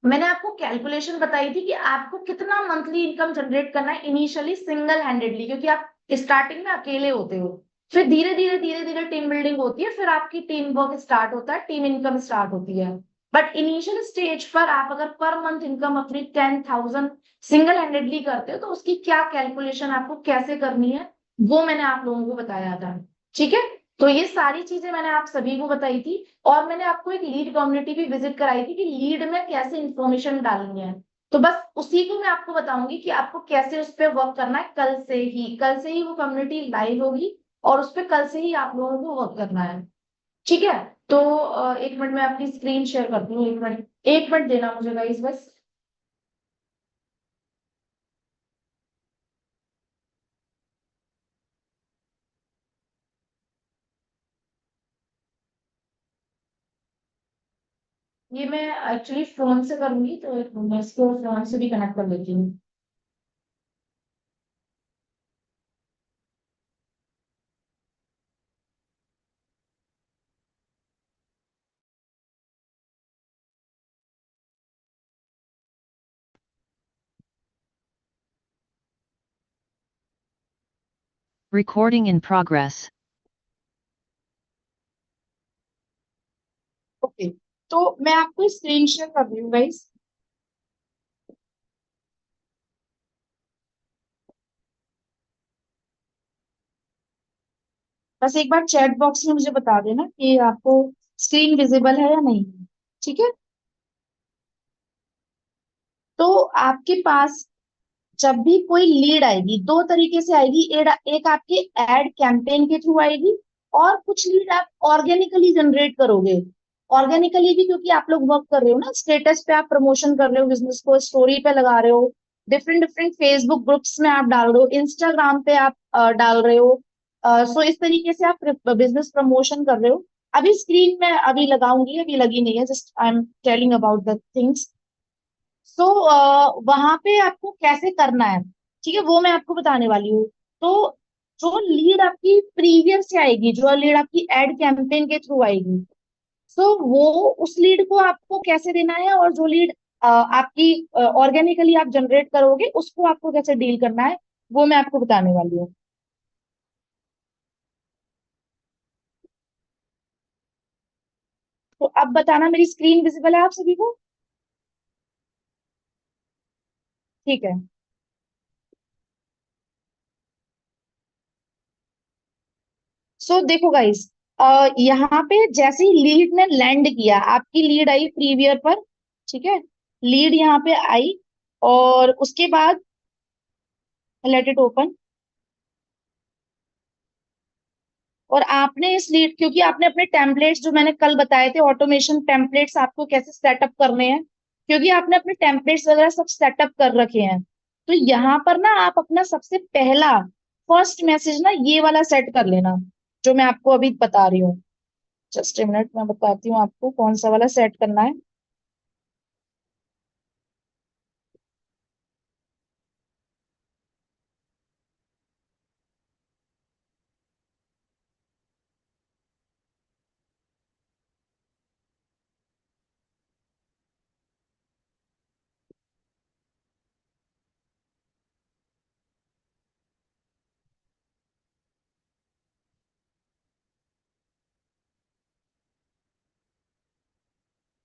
मैंने आपको कैलकुलेशन बताई थी कि आपको कितना मंथली इनकम जनरेट करना है इनिशियली सिंगल हैंडेडली, क्योंकि आप स्टार्टिंग में अकेले होते हो। फिर धीरे धीरे टीम बिल्डिंग होती है, फिर आपकी टीम वर्क स्टार्ट होता है, टीम इनकम स्टार्ट होती है। बट इनिशियल स्टेज पर आप अगर पर मंथ इनकम अपनी 10,000 सिंगल हैंडेडली करते हो तो उसकी क्या कैलकुलेशन आपको कैसे करनी है वो मैंने आप लोगों को बताया था। ठीक है, तो ये सारी चीजें मैंने आप सभी को बताई थी। और मैंने आपको एक लीड कम्युनिटी भी विजिट कराई थी कि लीड में कैसे इंफॉर्मेशन डालनी है। तो बस उसी को मैं आपको बताऊंगी कि आपको कैसे उस पर वर्क करना है। कल से ही वो कम्युनिटी लाइव होगी और उस पर कल से ही आप लोगों को वर्क करना है। ठीक है, तो एक मिनट में अपनी स्क्रीन शेयर करती हूँ। एक मिनट देना मुझे गाइस बस। ये मैं एक्चुअली फोन से करूंगी तो मैं इसको फोन से भी कनेक्ट कर लेती हूँ। Recording in progress. ओके, तो मैं आपको स्क्रीन शेयर कर रही हूँ गाइस। बस एक बार चैट बॉक्स में मुझे बता देना कि आपको स्क्रीन विजिबल है या नहीं। ठीक है, तो आपके पास जब भी कोई लीड आएगी दो तरीके से आएगी। एक आपके एड कैंपेन के थ्रू आएगी, और कुछ लीड आप ऑर्गेनिकली जनरेट करोगे। ऑर्गेनिकली भी क्योंकि आप लोग वर्क कर रहे हो ना, स्टेटस पे आप प्रमोशन कर रहे हो, बिजनेस को स्टोरी पे लगा रहे हो, डिफरेंट डिफरेंट फेसबुक ग्रुप्स में आप डाल रहे हो, इंस्टाग्राम पे आप डाल रहे हो। सो इस तरीके से आप बिजनेस प्रमोशन कर रहे हो। अभी स्क्रीन में अभी लगाऊंगी, अभी लगी नहीं है, just I am telling about the things. So वहां पे आपको कैसे करना है, ठीक है, वो मैं आपको बताने वाली हूँ। तो जो लीड आपकी प्रीवियस से आएगी, जो लीड आपकी एड कैंपेन के थ्रू आएगी, सो वो उस लीड को आपको कैसे देना है, और जो लीड आपकी ऑर्गेनिकली आप जनरेट करोगे उसको आपको कैसे डील करना है, वो मैं आपको बताने वाली हूँ। तो अब बताना, मेरी स्क्रीन विजिबल है आप सभी को? ठीक है, सो देखो गाइस, यहाँ पे जैसे ही लीड ने लैंड किया, आपकी लीड आई प्रीवियर पर। ठीक है, लीड यहाँ पे आई, और उसके बाद लेट इट ओपन। और आपने इस लीड, क्योंकि आपने अपने टेम्पलेट्स जो मैंने कल बताए थे, ऑटोमेशन टेम्पलेट्स आपको कैसे सेटअप करने हैं, क्योंकि आपने अपने टेम्पलेट्स वगैरह सब सेटअप कर रखे हैं, तो यहाँ पर ना आप अपना सबसे पहला फर्स्ट मैसेज ना ये वाला सेट कर लेना, जो मैं आपको अभी बता रही हूँ। जस्ट ए मिनट, मैं बताती हूँ आपको कौन सा वाला सेट करना है।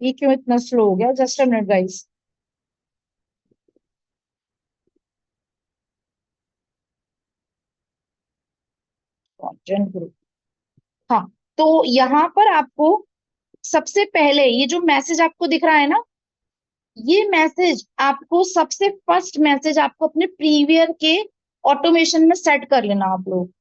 ये क्यों इतना स्लो हो गया? Just a minute guys. Content group, हाँ। तो यहाँ पर आपको सबसे पहले ये जो मैसेज आपको दिख रहा है ना, ये मैसेज आपको सबसे फर्स्ट मैसेज आपको अपने प्रीवियर के ऑटोमेशन में सेट कर लेना आप लोग।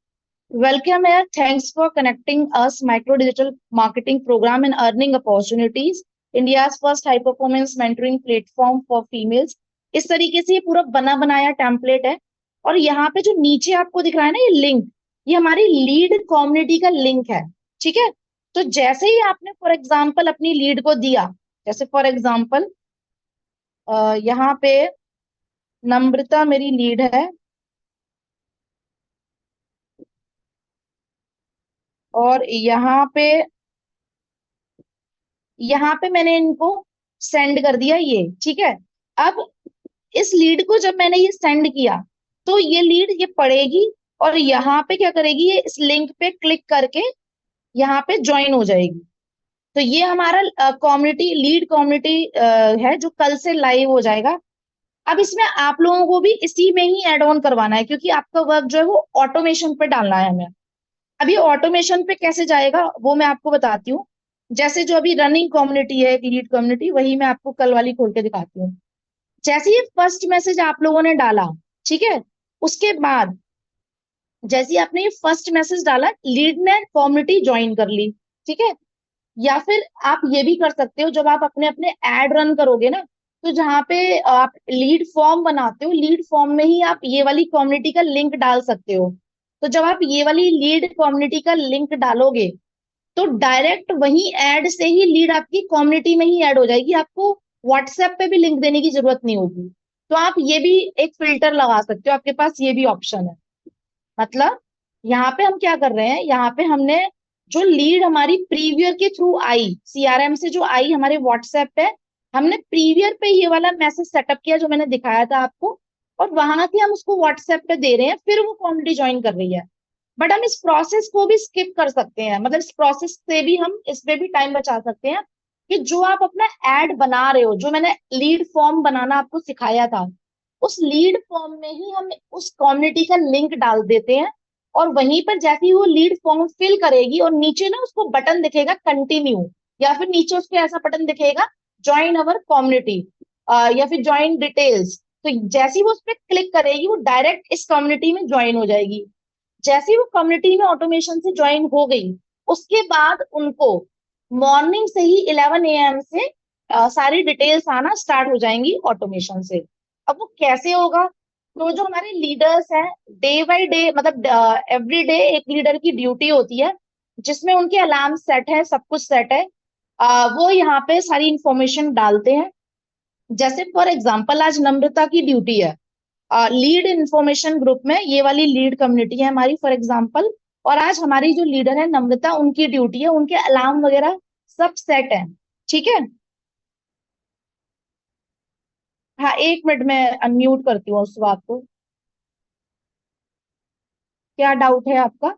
Welcome air, thanks for connecting us, micro digital marketing program and earning opportunities, India first high performance mentoring platform for females. इस तरीके से ये पूरा बना बनाया टेम्पलेट है। और यहाँ पे जो नीचे आपको दिख रहा है ना ये लिंक, ये हमारी लीड कम्युनिटी का लिंक है। ठीक है, तो जैसे ही आपने फॉर एग्जाम्पल अपनी लीड को दिया, जैसे फॉर एग्जाम्पल यहाँ पे नम्रता मेरी लीड है, और यहाँ पे मैंने इनको सेंड कर दिया ये, ठीक है। अब इस लीड को जब मैंने ये सेंड किया, तो ये लीड ये पढ़ेगी और यहाँ पे क्या करेगी, ये इस लिंक पे क्लिक करके यहाँ पे ज्वाइन हो जाएगी। तो ये हमारा कम्युनिटी लीड कम्युनिटी है जो कल से लाइव हो जाएगा। अब इसमें आप लोगों को भी इसी में ही एड ऑन करवाना है, क्योंकि आपका वर्क जो है वो ऑटोमेशन पे डालना है हमें। अब ये ऑटोमेशन पे कैसे जाएगा वो मैं आपको बताती हूँ। जैसे जो अभी रनिंग कम्युनिटी है, एक लीड कम्युनिटी, वही मैं आपको कल वाली खोल के दिखाती हूँ। जैसे ये फर्स्ट मैसेज आप लोगों ने डाला, ठीक है, उसके बाद जैसे ही आपने ये फर्स्ट मैसेज डाला, लीड ने कम्युनिटी ज्वाइन कर ली, ठीक है। या फिर आप ये भी कर सकते हो, जब आप अपने अपने एड रन करोगे ना, तो जहाँ पे आप लीड फॉर्म बनाते हो, लीड फॉर्म में ही आप ये वाली कम्युनिटी का लिंक डाल सकते हो। तो जब आप ये वाली लीड कम्युनिटी का लिंक डालोगे, तो डायरेक्ट वही ऐड से ही लीड आपकी कम्युनिटी में ही ऐड हो जाएगी, आपको व्हाट्सएप पे भी लिंक देने की जरूरत नहीं होगी। तो आप ये भी एक फिल्टर लगा सकते हो, आपके पास ये भी ऑप्शन है। मतलब यहाँ पे हम क्या कर रहे हैं, यहाँ पे हमने जो लीड हमारी प्रीवियर के थ्रू आई, सीआरएम से जो आई हमारे व्हाट्सएप पे, हमने प्रीवियर पे ये वाला मैसेज सेटअप किया जो मैंने दिखाया था आपको, और वहां से हम उसको व्हाट्सएप पे दे रहे हैं, फिर वो कम्युनिटी ज्वाइन कर रही है। बट हम इस प्रोसेस को भी स्किप कर सकते हैं, मतलब इस प्रोसेस से भी हम इस पे भी टाइम बचा सकते हैं, कि जो आप अपना एड बना रहे हो, जो मैंने लीड फॉर्म बनाना आपको सिखाया था, उस लीड फॉर्म में ही हम उस कम्युनिटी का लिंक डाल देते हैं। और वहीं पर जैसे ही वो लीड फॉर्म फिल करेगी, और नीचे ना उसको बटन दिखेगा कंटिन्यू, या फिर नीचे उसको ऐसा बटन दिखेगा ज्वाइन अवर कम्युनिटी, या फिर ज्वाइन डिटेल्स, तो जैसे ही वो उस पर क्लिक करेगी, वो डायरेक्ट इस कम्युनिटी में ज्वाइन हो जाएगी। जैसे ही वो कम्युनिटी में ऑटोमेशन से ज्वाइन हो गई, उसके बाद उनको मॉर्निंग से ही 11 AM से सारी डिटेल्स आना स्टार्ट हो जाएंगी ऑटोमेशन से। अब वो कैसे होगा, तो जो हमारे लीडर्स हैं, डे बाय डे, मतलब एवरी डे एक लीडर की ड्यूटी होती है, जिसमें उनके अलार्म सेट है, सब कुछ सेट है। वो यहाँ पे सारी इंफॉर्मेशन डालते हैं। जैसे फॉर एग्जाम्पल आज नम्रता की ड्यूटी है लीड इंफॉर्मेशन ग्रुप में, ये वाली लीड कम्युनिटी है हमारी फॉर एग्जांपल, और आज हमारी जो लीडर है नम्रता, उनकी ड्यूटी है, उनके अलार्म वगैरह सब सेट है, ठीक है। हाँ, 1 मिनट में अनम्यूट करती हूँ उस बात को। क्या डाउट है आपका?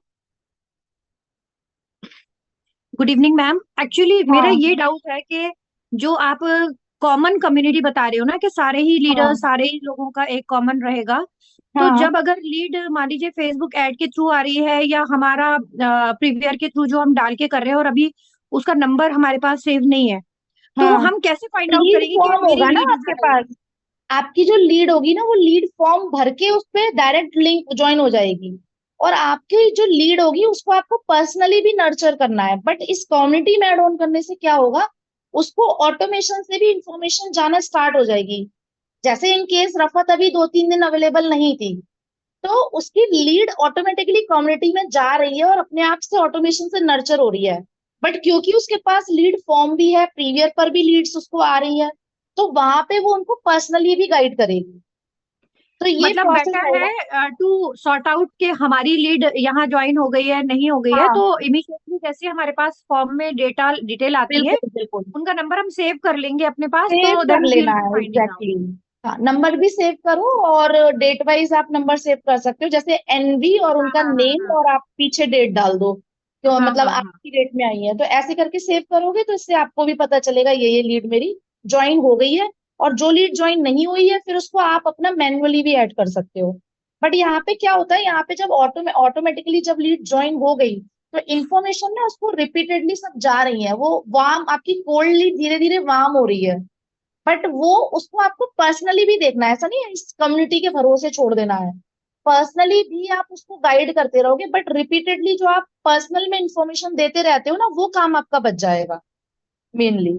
Good evening ma'am. एक्चुअली मेरा हाँ ये डाउट है कि जो आप कॉमन कम्युनिटी बता रहे हो ना, कि सारे ही लीडर, हाँ सारे ही लोगों का एक कॉमन रहेगा, तो हाँ जब अगर लीड मान लीजिए फेसबुक ऐड के थ्रू आ रही है, या हमारा प्रीवियर के थ्रू जो हम डाल के कर रहे हैं, और अभी उसका नंबर हमारे पास सेव नहीं है, तो हाँ, हम कैसे फाइंड आउट लीड करेंगे कि फॉर्म मेरी होगा ना लीड आपके इज पास, आपकी जो लीड होगी ना, वो लीड फॉर्म भर के उस पे डायरेक्ट लिंक ज्वाइन हो जाएगी। और आपकी जो लीड होगी उसको आपको पर्सनली भी नर्चर करना है, बट इस कम्युनिटी में एड ऑन करने से क्या होगा, उसको ऑटोमेशन से भी इंफॉर्मेशन जाना स्टार्ट हो जाएगी। जैसे इन केस रफत अभी 2-3 दिन अवेलेबल नहीं थी, तो उसकी लीड ऑटोमेटिकली कम्युनिटी में जा रही है और अपने आप से ऑटोमेशन से नर्चर हो रही है। बट क्योंकि उसके पास लीड फॉर्म भी है, प्रीवियर पर भी लीड्स उसको आ रही है, तो वहां पे वो उनको पर्सनली भी गाइड करेगी। तो ये मतलब प्रोसेस बेटर रहेगा। है टू सॉर्ट आउट कि हमारी लीड यहाँ ज्वाइन हो गई है नहीं हो गई है, हाँ, तो इमीडिएटली जैसे हमारे पास फॉर्म में डेटा डिटेल आती है, बिल्कुल बिल्कुल, उनका नंबर हम सेव कर लेंगे अपने पास, सेव तो कर देन लेना विल बी है, फाइंडिंग आउट। एग्जैक्टली हाँ, नंबर भी सेव करो और डेट वाइज आप नंबर सेव कर सकते हो, जैसे एनवी और हाँ उनका हाँ हाँ नेम, हाँ और आप पीछे डेट डाल दो, तो हाँ मतलब हाँ आज हाँ। की डेट में आई है, तो ऐसे करके सेव करोगे, तो इससे आपको भी पता चलेगा ये लीड मेरी ज्वाइन हो गई है। और जो लीड ज्वाइन नहीं हुई है, फिर उसको आप अपना मैन्युअली भी ऐड कर सकते हो। बट यहाँ पे क्या होता है, यहाँ पे जब ऑटोमेटिकली जब लीड ज्वाइन हो गई, तो इन्फॉर्मेशन ना उसको रिपीटेडली सब जा रही है, वो वार्म, आपकी कोल्ड लीड धीरे धीरे वार्म हो रही है। बट वो उसको आपको पर्सनली भी देखना है, ऐसा नहीं है इस कम्युनिटी के भरोसे छोड़ देना है। पर्सनली भी आप उसको गाइड करते रहोगे, बट रिपीटेडली जो आप पर्सनल में इंफॉर्मेशन देते रहते हो ना, वो काम आपका बच जाएगा मेनली,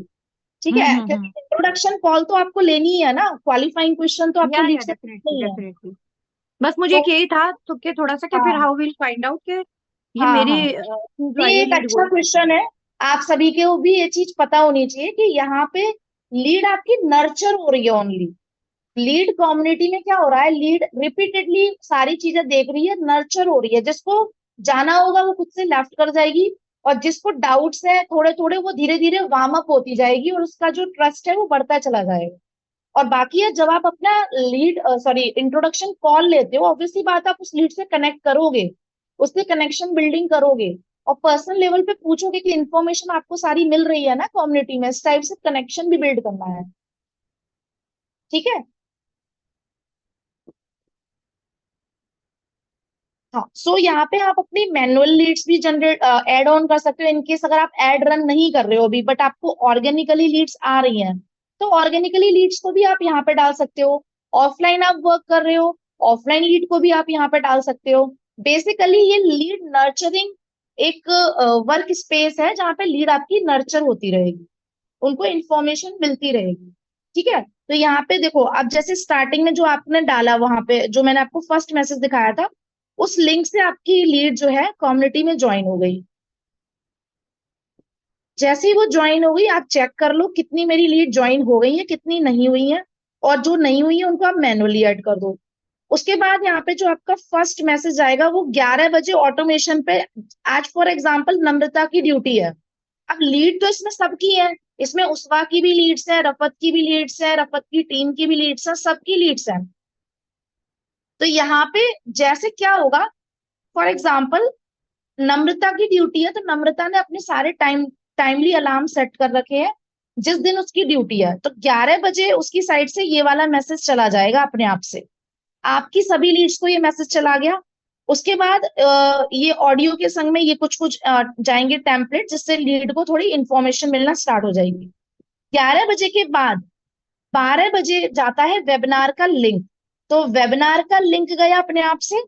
ठीक है, क्योंकि हम्म। इंट्रोडक्शन कॉल तो आपको लेनी ही है ना, क्वालिफाइंग क्वेश्चन तो आपको लीड या से डेफिनेटली पूछना ही है। डेफिनेटली। बस मुझे तो एक यही था तो कि थोड़ा सा कि फिर हाँ हाउ विल फाइंड आउट कि ये हाँ मेरी हाँ, जो है ये ये एक लीड अच्छा गोइंग। क्वेश्चन है। आप सभी को भी ये चीज पता होनी चाहिए कि यहाँ पे लीड आपकी नर्चर हो रही है ओनली। लीड कम्युनिटी में क्या हो रहा है, लीड रिपीटेडली सारी चीजें देख रही है, नर्चर हो रही है, जिसको जाना होगा वो खुद से लेफ्ट कर जाएगी, और जिसको डाउट्स है थोड़े थोड़े, वो धीरे धीरे वार्म अप होती जाएगी और उसका जो ट्रस्ट है वो बढ़ता चला जाएगा। और बाकी है, जब आप अपना लीड सॉरी इंट्रोडक्शन कॉल लेते हो, ऑब्वियसली बात आप उस लीड से कनेक्ट करोगे, उससे कनेक्शन बिल्डिंग करोगे और पर्सनल लेवल पे पूछोगे कि इन्फॉर्मेशन आपको सारी मिल रही है ना कम्युनिटी में, इस टाइप से कनेक्शन भी बिल्ड करना है। ठीक है। हाँ, सो यहाँ पे आप अपनी मैनुअल लीड्स भी जनरेट ऐड ऑन कर सकते हो, इनकेस अगर आप एड रन नहीं कर रहे हो अभी बट आपको ऑर्गेनिकली लीड्स आ रही हैं, तो ऑर्गेनिकली लीड्स को भी आप यहाँ पे डाल सकते हो। ऑफलाइन आप वर्क कर रहे हो, ऑफलाइन लीड को भी आप यहाँ पे डाल सकते हो। बेसिकली ये लीड नर्चरिंग एक वर्क स्पेस है जहाँ पे लीड आपकी नर्चर होती रहेगी, उनको इंफॉर्मेशन मिलती रहेगी। ठीक है। तो यहाँ पे देखो, अब जैसे स्टार्टिंग में जो आपने डाला, वहां पे जो मैंने आपको फर्स्ट मैसेज दिखाया था, उस लिंक से आपकी लीड जो है कम्युनिटी में ज्वाइन हो गई। जैसे ही वो ज्वाइन हो गई, आप चेक कर लो कितनी मेरी लीड ज्वाइन हो गई है, कितनी नहीं हुई है, और जो नहीं हुई है उनको आप मैनुअली ऐड कर दो। उसके बाद यहाँ पे जो आपका फर्स्ट मैसेज आएगा वो 11 बजे ऑटोमेशन पे, आज फॉर एग्जाम्पल नम्रता की ड्यूटी है। अब लीड तो इसमें सबकी है, इसमें उसवा की भी लीड्स है, रफत की भी लीड्स है, रफत की टीम की भी लीड्स है, सबकी लीड्स है। तो यहाँ पे जैसे क्या होगा, फॉर एग्जाम्पल नम्रता की ड्यूटी है, तो नम्रता ने अपने सारे टाइमली अलार्म सेट कर रखे हैं जिस दिन उसकी ड्यूटी है, तो 11 बजे उसकी साइड से ये वाला मैसेज चला जाएगा अपने आप से, आपकी सभी लीड्स को ये मैसेज चला गया। उसके बाद ये ऑडियो के संग में ये कुछ कुछ जाएंगे टेम्पलेट, जिससे लीड को थोड़ी इंफॉर्मेशन मिलना स्टार्ट हो जाएगी। 11 बजे के बाद 12 बजे जाता है वेबिनार का लिंक, तो वेबिनार का लिंक गया अपने आप से,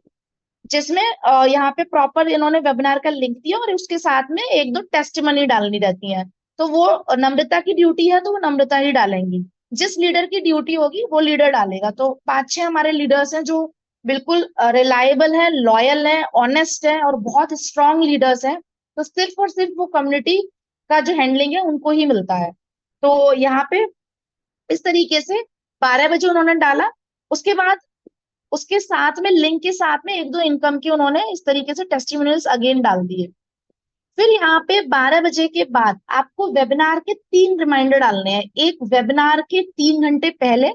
जिसमें यहाँ पे प्रॉपर इन्होंने वेबिनार का लिंक दिया और उसके साथ में एक दो टेस्टिमनी डालनी रहती है, तो वो नम्रता की ड्यूटी है तो वो नम्रता ही डालेंगी। जिस लीडर की ड्यूटी होगी वो लीडर डालेगा। तो 5-6 हमारे लीडर्स हैं जो बिल्कुल रिलायबल है, लॉयल है, ऑनेस्ट है और बहुत स्ट्रांग लीडर्स हैं, तो सिर्फ और सिर्फ वो कम्युनिटी का जो हैंडलिंग है उनको ही मिलता है। तो यहाँ पे इस तरीके से 12 बजे उन्होंने डाला। उसके बाद उसके साथ में लिंक के साथ में एक दो इनकम के उन्होंने इस तरीके से टेस्टिमोनियल्स अगेन डाल दिए। फिर यहाँ पे 12 बजे के बाद आपको वेबिनार के 3 रिमाइंडर डालने हैं। एक वेबिनार के 3 घंटे पहले,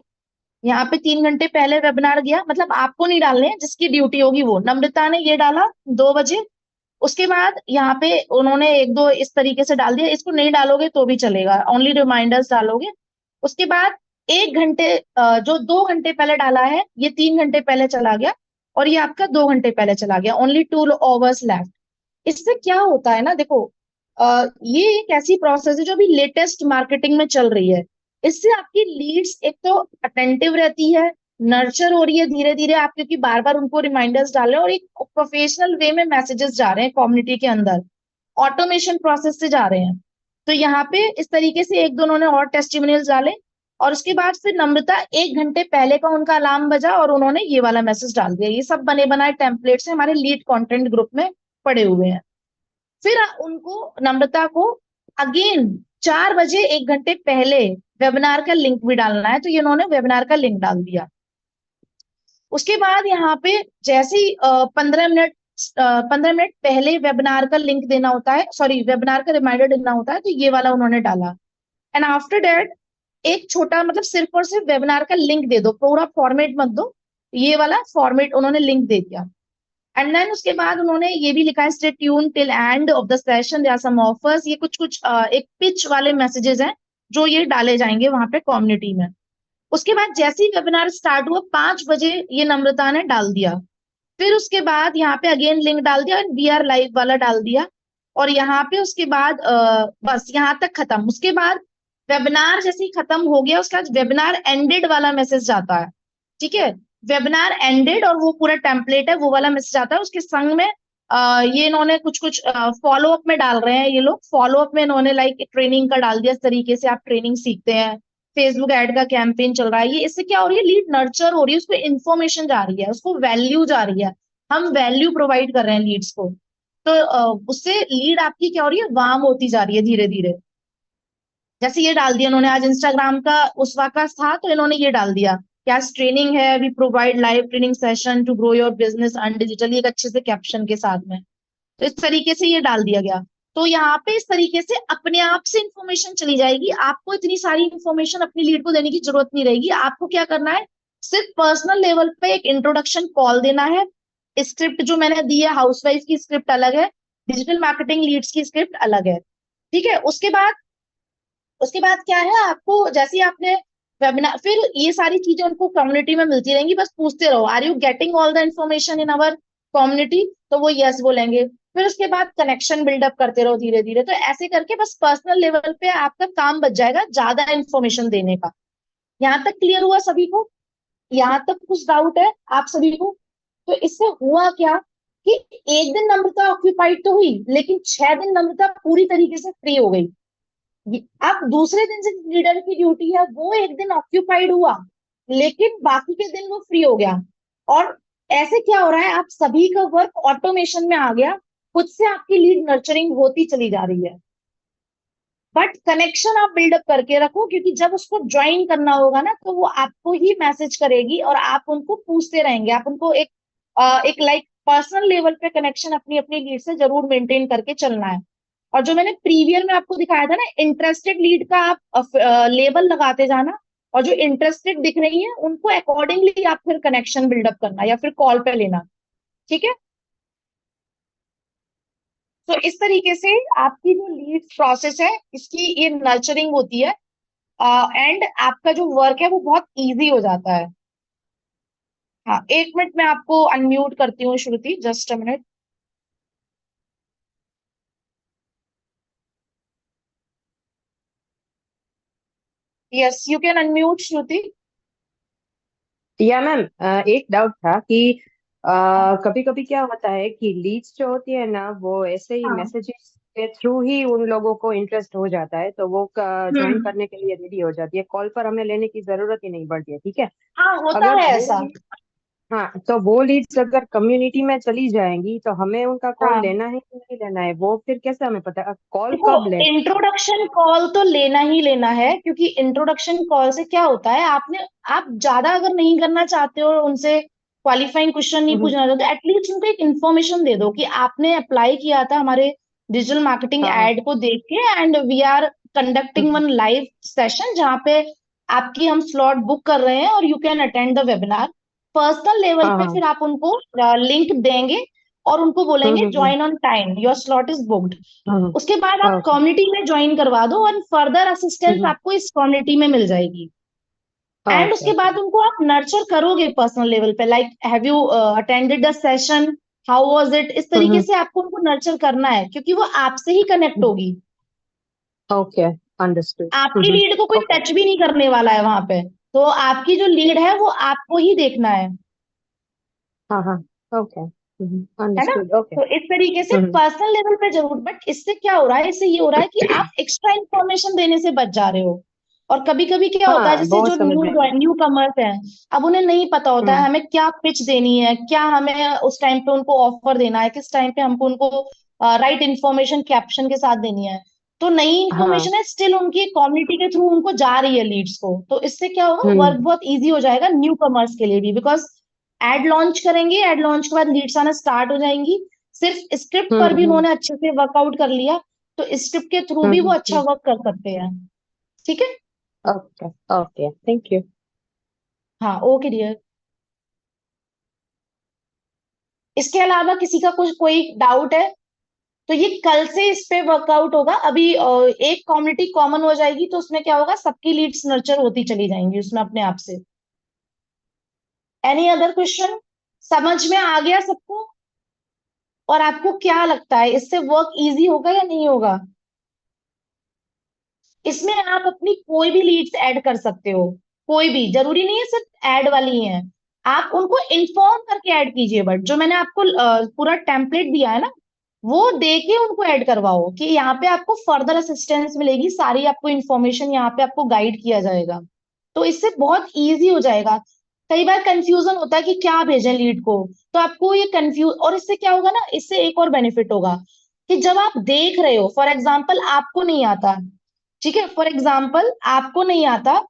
यहाँ पे 3 घंटे पहले वेबिनार गया, मतलब आपको नहीं डालने हैं, जिसकी ड्यूटी होगी वो। नम्रता ने ये डाला 2 बजे। उसके बाद यहाँ पे उन्होंने एक दो इस तरीके से डाल दिया, इसको नहीं डालोगे तो भी चलेगा, ओनली रिमाइंडर्स डालोगे। उसके बाद 1 घंटे जो 2 घंटे पहले डाला है ये 3 घंटे पहले चला गया, और ये आपका 2 घंटे पहले चला गया, ओनली 2 आवर्स लेफ्ट। इससे क्या होता है ना, देखो ये एक ऐसी प्रोसेस है जो अभी लेटेस्ट मार्केटिंग में चल रही है। इससे आपकी लीड्स एक तो अटेंटिव रहती है, नर्चर हो रही है धीरे धीरे आप, क्योंकि बार बार उनको रिमाइंडर्स डाल रहे हैं और एक प्रोफेशनल वे में मैसेजेस जा रहे हैं कम्युनिटी के अंदर, ऑटोमेशन प्रोसेस से जा रहे हैं। तो यहाँ पे इस तरीके से एक दोनों ने और टेस्टिमोनियल्स डाले, और उसके बाद फिर नम्रता 1 घंटे पहले का उनका अलार्म बजा और उन्होंने ये वाला मैसेज डाल दिया। ये सब बने बनाए टेम्पलेट्स हमारे लीड कंटेंट ग्रुप में पड़े हुए हैं। फिर उनको नम्रता को अगेन 4 बजे 1 घंटे पहले वेबिनार का लिंक भी डालना है, तो ये उन्होंने वेबिनार का लिंक डाल दिया। उसके बाद यहाँ पे जैसे ही 15 मिनट पहले वेबिनार का लिंक देना होता है, सॉरी वेबिनार का रिमाइंडर देना होता है, तो ये वाला उन्होंने डाला। एंड आफ्टर दैट एक छोटा, मतलब सिर्फ और सिर्फ वेबिनार का लिंक दे दो, पूरा फॉर्मेट मत दो, ये वाला फॉर्मेट उन्होंने लिंक दे दिया। एंड देन उसके बाद उन्होंने ये भी लिखा है, stay tune till end of the session, there are some offers. ये कुछ कुछ एक पिच वाले मैसेजेस हैं जो ये डाले जाएंगे वहां पे कम्युनिटी में। उसके बाद जैसे ही वेबिनार स्टार्ट हुआ 5 बजे ये नम्रता ने डाल दिया। फिर उसके बाद यहाँ पे अगेन लिंक डाल दिया, वी आर लाइव वाला डाल दिया, और यहाँ पे उसके बाद बस यहाँ तक खत्म। उसके बाद वेबिनार जैसे ही खत्म हो गया, उसके बाद वेबिनार एंडेड वाला मैसेज जाता है। ठीक है, वेबिनार एंडेड, और वो पूरा टेम्पलेट है वो वाला मैसेज आता है। उसके संग में ये इन्होंने कुछ कुछ फॉलो अप में डाल रहे हैं ये लोग। फॉलो अप में इन्होंने लाइक ट्रेनिंग का डाल दिया, इस तरीके से आप ट्रेनिंग सीखते हैं, फेसबुक एड का कैंपेन चल रहा है। ये इससे क्या हो रही है, लीड नर्चर हो रही है, उसको इन्फॉर्मेशन जा रही है, उसको वैल्यू जा रही है, हम वैल्यू प्रोवाइड कर रहे हैं लीड्स को। तो उससे लीड आपकी क्या हो रही है, वार्म होती जा रही है धीरे धीरे। जैसे ये डाल दिया इन्होंने, आज इंस्टाग्राम का उसवा का था तो इन्होंने ये डाल दिया कि आज ट्रेनिंग है, we provide live training session to grow your business on digitally, एक अच्छे से कैप्शन के साथ में। तो इस तरीके से ये डाल दिया गया। तो यहाँ पे इस तरीके से अपने आप से इंफॉर्मेशन चली जाएगी, आपको इतनी सारी इंफॉर्मेशन अपनी लीड को देने की जरूरत नहीं रहेगी। आपको क्या करना है, सिर्फ पर्सनल लेवल पे एक इंट्रोडक्शन कॉल देना है। स्क्रिप्ट जो मैंने दी है, हाउसवाइफ की स्क्रिप्ट अलग है, डिजिटल मार्केटिंग लीड्स की स्क्रिप्ट अलग है। ठीक है, उसके बाद क्या है, आपको जैसे ही आपने वेबिनार, फिर ये सारी चीजें उनको कम्युनिटी में मिलती रहेंगी, बस पूछते रहो are you getting all the information in our community, तो वो यस बोलेंगे। फिर उसके बाद कनेक्शन बिल्डअप करते रहो धीरे धीरे। तो ऐसे करके बस पर्सनल लेवल पे आपका काम बच जाएगा ज्यादा इन्फॉर्मेशन देने का। यहाँ तक क्लियर हुआ सभी को? यहाँ तक कुछ डाउट है आप सभी को? तो इससे हुआ क्या कि एक दिन नम्रता ऑक्यूपाइड तो हुई, लेकिन 6 दिन नम्रता पूरी तरीके से फ्री हो गई। अब दूसरे दिन से लीडर की ड्यूटी है, वो एक दिन ऑक्यूपाइड हुआ, लेकिन बाकी के दिन वो फ्री हो गया। और ऐसे क्या हो रहा है, आप सभी का वर्क ऑटोमेशन में आ गया, खुद से आपकी लीड नर्चरिंग होती चली जा रही है। बट कनेक्शन आप बिल्डअप करके रखो, क्योंकि जब उसको ज्वाइन करना होगा ना, तो वो आपको ही मैसेज करेगी और आप उनको पूछते रहेंगे। आप उनको एक लाइक पर्सनल लेवल पे कनेक्शन अपनी अपनी लीड से जरूर मेंटेन करके चलना है। और जो मैंने प्रीवियर में आपको दिखाया था ना, इंटरेस्टेड लीड का आप लेबल लगाते जाना, और जो इंटरेस्टेड दिख रही है उनको अकॉर्डिंगली आप फिर कनेक्शन बिल्डअप करना या फिर कॉल पे लेना। ठीक है, तो इस तरीके से आपकी जो लीड प्रोसेस है, इसकी ये नर्चरिंग होती है, एंड आपका जो वर्क है वो बहुत इजी हो जाता है। हाँ, 1 मिनट में आपको अनम्यूट करती हूँ Shruti, just a minute. Yes, you can unmute Shruti. या मैम, एक डाउट था कि कभी कभी क्या होता है कि लीड्स जो होती है ना, वो ऐसे ही हाँ। मैसेजेस के थ्रू ही उन लोगों को इंटरेस्ट हो जाता है, तो वो ज्वाइन हम्म। करने के लिए रेडी हो जाती है, कॉल पर हमें लेने की जरूरत ही नहीं पड़ती है। ठीक है। हाँ, होता अगर है वो ऐसा। हाँ, तो वो लीड्स अगर कम्युनिटी में चली जाएंगी तो हमें उनका कॉल हाँ, लेना है कि नहीं लेना है, वो फिर कैसे हमें पता, कॉल देखो, कब लें? इंट्रोडक्शन कॉल तो लेना ही लेना है, क्योंकि इंट्रोडक्शन कॉल से क्या होता है, आप ज्यादा अगर नहीं करना चाहते हो, उनसे क्वालिफाइंग क्वेश्चन नहीं हम्म, पूछना चाहते, तो एटलीस्ट उनको एक इन्फॉर्मेशन दे दो कि आपने अप्लाई किया था हमारे डिजिटल मार्केटिंग हाँ हाँ। एड को देख के, and we are conducting hmm, one live session जहाँ पे आपकी हम स्लॉट बुक कर रहे हैं और you can attend the webinar. Personal level हाँ पे हाँ। फिर आप उनको लिंक देंगे और उनको बोलेंगे join on time, your slot is booked. हाँ उसके बाद हाँ। आप ओके। कम्युनिटी में ज्वाइन करवा दो और फर्दर असिस्टेंस आपको इस कम्युनिटी में मिल जाएगी। एंड ओके उसके ओके। बाद उनको आप नर्चर करोगे पर्सनल लेवल पे, like have you attended the session, how was it, इस तरीके से आपको उनको नर्चर करना है, क्योंकि वो आपसे ही कनेक्ट होगी। Okay, understood. आपकी लीड को कोई ओके। टच भी नहीं करने वाला है वहां पे, तो आपकी जो लीड है वो आपको ही देखना हाँ हाँ। ओके, है ना? अंडरस्टूड। ओके। तो इस तरीके से पर्सनल लेवल पे जरूर, बट इससे क्या हो रहा है, इससे ये हो रहा है कि आप एक्स्ट्रा इन्फॉर्मेशन देने से बच जा रहे हो। और कभी कभी क्या होता है, हाँ, जैसे बहुत जो समझ में आया। न्यू कमर्स हैं, अब उन्हें नहीं पता होता है हम्म, हमें क्या पिच देनी है, क्या हमें उस टाइम पे उनको ऑफर देना है, किस टाइम पे हमको उनको राइट इन्फॉर्मेशन कैप्शन के साथ देनी है। तो नई हाँ। इन्फॉर्मेशन है, स्टिल उनकी कम्युनिटी के थ्रू उनको जा रही है लीड्स को, तो इससे क्या होगा, वर्क हम्म बहुत ईजी हो जाएगा न्यू कमर्स के लिए भी, बिकॉज एड लॉन्च करेंगे, एड लॉन्च के बाद लीड्स आना स्टार्ट हो जाएंगी। सिर्फ स्क्रिप्ट पर भी हम्म उन्होंने अच्छे से वर्कआउट कर लिया, तो स्क्रिप्ट के थ्रू भी वो अच्छा वर्क कर सकते हैं। ठीक है। Okay okay, thank you. हाँ, ओके डियर। इसके अलावा किसी का कुछ कोई डाउट है? तो ये कल से इस पे वर्कआउट होगा। अभी एक कम्युनिटी कॉमन हो जाएगी, तो उसमें क्या होगा, सबकी लीड्स नर्चर होती चली जाएंगी उसमें अपने आप से। Any other question? समझ में आ गया सबको? और आपको क्या लगता है, इससे वर्क इजी होगा या नहीं होगा? इसमें आप अपनी कोई भी लीड्स ऐड कर सकते हो, कोई भी, जरूरी नहीं है सिर्फ ऐड वाली ही है। आप उनको इन्फॉर्म करके ऐड कीजिए, बट जो मैंने आपको पूरा टेम्पलेट दिया है ना, वो दे के उनको ऐड करवाओ कि यहाँ पे आपको फर्दर असिस्टेंस मिलेगी, सारी आपको इन्फॉर्मेशन यहाँ पे आपको गाइड किया जाएगा। तो इससे बहुत इजी हो जाएगा। कई बार कंफ्यूजन होता है कि क्या भेजें लीड को, तो आपको ये कंफ्यूज, और इससे क्या होगा ना, इससे एक और बेनिफिट होगा कि जब आप देख रहे हो, फॉर एग्जाम्पल आपको नहीं आता, ठीक है, फॉर एग्जाम्पल आपको नहीं आता,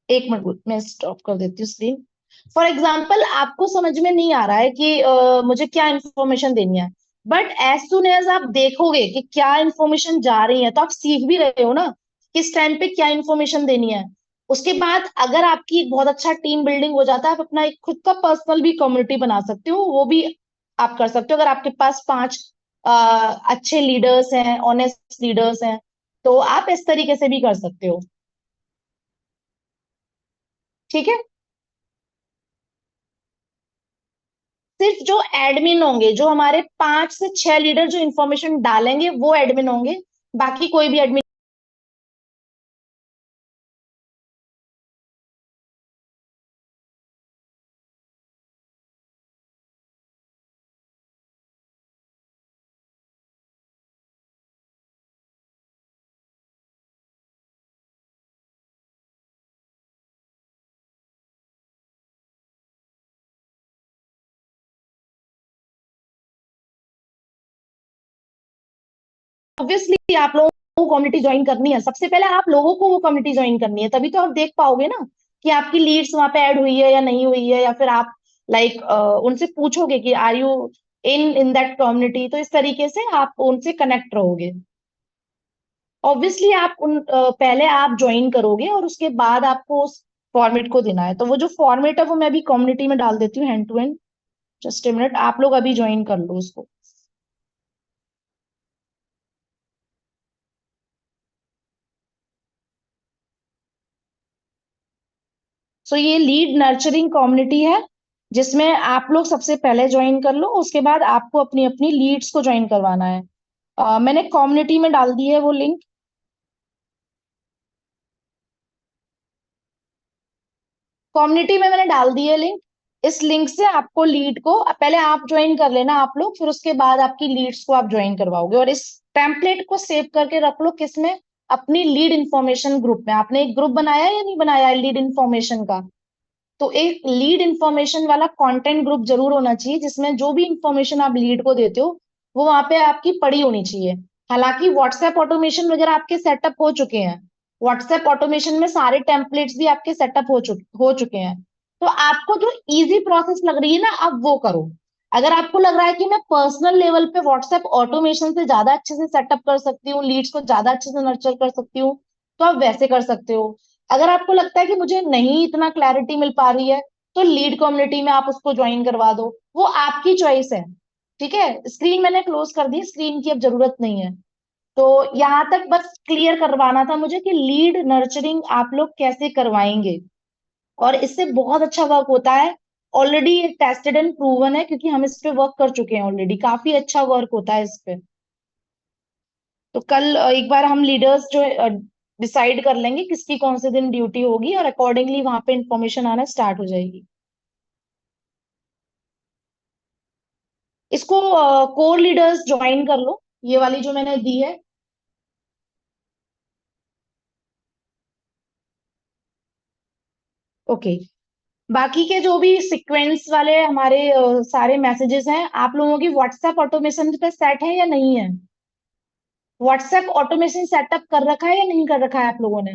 1 मिनट मैं स्टॉप कर देती हूँ स्क्रीन। फॉर एग्जाम्पल आपको समझ में नहीं आ रहा है कि मुझे क्या इंफॉर्मेशन देनी है, बट एज सुन एज आप देखोगे कि क्या इन्फॉर्मेशन जा रही है, तो आप सीख भी रहे हो ना किस टाइम पे क्या इन्फॉर्मेशन देनी है। उसके बाद अगर आपकी एक बहुत अच्छा टीम बिल्डिंग हो जाता है, आप अपना एक खुद का पर्सनल भी कम्युनिटी बना सकते हो, वो भी आप कर सकते हो अगर आपके पास 5 अच्छे लीडर्स हैं, ऑनेस्ट लीडर्स हैं, तो आप इस तरीके से भी कर सकते हो। ठीक है। सिर्फ जो एडमिन होंगे, जो हमारे 5 से 6 लीडर जो इन्फॉर्मेशन डालेंगे वो एडमिन होंगे, बाकी कोई भी एडमिन। ऑब्वियसली आप लोगों को कम्युनिटी ज्वाइन करनी है, सबसे पहले आप लोगों को वो कम्युनिटी ज्वाइन करनी है, तभी तो आप देख पाओगे ना कि आपकी लीड्स वहां पे ऐड हुई है या नहीं हुई है, या फिर आप लाइक उनसे पूछोगे कि are you in that community, तो इस तरीके से आप उनसे कनेक्ट रहोगे। ऑब्वियसली आप पहले आप ज्वाइन करोगे और उसके बाद आपको उस फॉर्मेट को देना है, तो वो जो फॉर्मेट है वो मैं भी कम्युनिटी में डाल देती हूँ hand to hand. Just a minute, आप लोग अभी ज्वाइन कर लो उसको। सो ये लीड नर्चरिंग कम्युनिटी है, जिसमें आप लोग सबसे पहले ज्वाइन कर लो, उसके बाद आपको अपनी अपनी लीड्स को ज्वाइन करवाना है। मैंने कम्युनिटी में डाल दी है वो लिंक। कम्युनिटी में मैंने डाल दी है लिंक। इस लिंक से आपको लीड को पहले आप ज्वाइन कर लेना आप लोग, फिर उसके बाद आपकी लीड्स को आप ज्वाइन करवाओगे, और इस टेम्पलेट को सेव करके रख लो किसमें, अपनी लीड इंफॉर्मेशन ग्रुप में। आपने एक ग्रुप बनाया है या नहीं बनाया है लीड इंफॉर्मेशन का? तो एक लीड इंफॉर्मेशन वाला कंटेंट ग्रुप जरूर होना चाहिए, जिसमें जो भी इंफॉर्मेशन आप लीड को देते हो वो वहां पे आपकी पड़ी होनी चाहिए। हालांकि व्हाट्सएप ऑटोमेशन वगैरह आपके सेटअप हो चुके हैं, व्हाट्सएप ऑटोमेशन में सारे टेम्पलेट्स भी आपके सेटअप हो चुके हैं, तो आपको जो इजी प्रोसेस लग रही है ना, आप वो करो। अगर आपको लग रहा है कि मैं पर्सनल लेवल पे व्हाट्सएप ऑटोमेशन से ज्यादा अच्छे से सेटअप कर सकती हूँ, लीड्स को ज्यादा अच्छे से नर्चर कर सकती हूँ, तो आप वैसे कर सकते हो। अगर आपको लगता है कि मुझे नहीं इतना क्लैरिटी मिल पा रही है, तो लीड कम्युनिटी में आप उसको ज्वाइन करवा दो, वो आपकी चॉइस है। ठीक है, स्क्रीन मैंने क्लोज कर दी, स्क्रीन की अब जरूरत नहीं है। तो यहाँ तक बस क्लियर करवाना था मुझे कि लीड नर्चरिंग आप लोग कैसे करवाएंगे, और इससे बहुत अच्छा वर्क होता है। ऑलरेडी ये टेस्टेड एंड प्रूवन है, क्योंकि हम इस पे वर्क कर चुके हैं ऑलरेडी, काफी अच्छा वर्क होता है इस पे। तो कल एक बार हम लीडर्स जो डिसाइड कर लेंगे किसकी कौन से दिन ड्यूटी होगी, और अकॉर्डिंगली वहां पे इंफॉर्मेशन आना स्टार्ट हो जाएगी। इसको कोर लीडर्स ज्वाइन कर लो, ये वाली जो मैंने दी है। ओके। बाकी के जो भी सीक्वेंस वाले हमारे सारे मैसेजेस हैं, आप लोगों की व्हाट्सएप ऑटोमेशन पे सेट है या नहीं है? व्हाट्सएप ऑटोमेशन सेटअप कर रखा है या नहीं कर रखा है आप लोगों ने?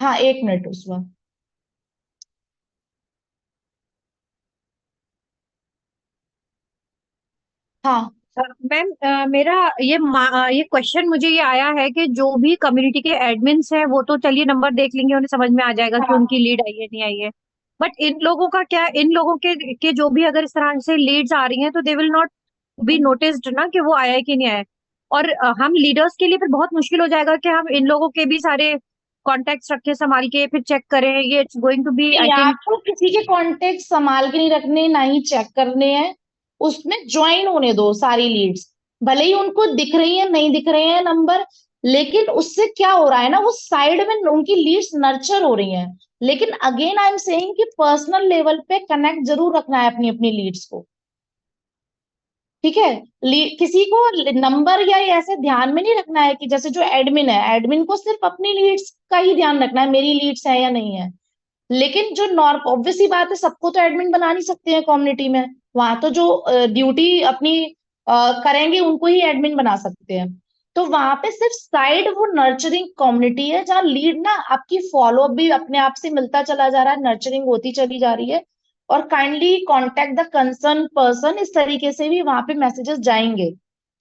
हाँ, एक मिनट उसमें। हाँ। मैम मेरा ये क्वेश्चन मुझे ये आया है कि जो भी कम्युनिटी के एडमिन्स हैं वो तो चलिए नंबर देख लेंगे, उन्हें समझ में आ जाएगा कि हाँ। उनकी लीड आई है नहीं आई है। बट इन लोगों का क्या, इन लोगों के जो भी अगर इस तरह से लीड्स आ रही हैं तो they will not be noticed ना कि वो आया है कि नहीं आया है। और हम लीडर्स के लिए फिर बहुत मुश्किल हो जाएगा कि हम इन लोगों के भी सारे कॉन्टेक्ट रखें, संभाल के फिर चेक करें। ये it's going to be I नहीं, थिंक। आपको किसी के कॉन्टेक्ट संभाल के नहीं रखने, ना ही चेक करने हैं। उसमें ज्वाइन होने दो सारी लीड्स, भले ही उनको दिख रही है नहीं दिख रहे हैं नंबर, लेकिन उससे क्या हो रहा है ना, वो साइड में उनकी लीड्स नर्चर हो रही हैं। लेकिन अगेन आई एम सेइंग कि पर्सनल लेवल पे कनेक्ट जरूर रखना है अपनी अपनी लीड्स को। ठीक है। किसी को नंबर या ये ऐसे ध्यान में नहीं रखना है कि जैसे जो एडमिन है, एडमिन को सिर्फ अपनी लीड्स का ही ध्यान रखना है, मेरी लीड्स है या नहीं है। लेकिन जो नॉर्म ऑब्वियस सी बात है, सबको तो एडमिन बना नहीं सकते हैं कम्युनिटी में, वहां तो जो ड्यूटी अपनी करेंगे उनको ही एडमिन बना सकते हैं। तो वहां पे सिर्फ साइड वो नर्चरिंग कम्युनिटी है, जहाँ लीड ना आपकी फॉलो अप भी अपने आप से मिलता चला जा रहा है, नर्चरिंग होती चली जा रही है, और kindly contact the concern person, इस तरीके से भी वहां पे मैसेजेस जाएंगे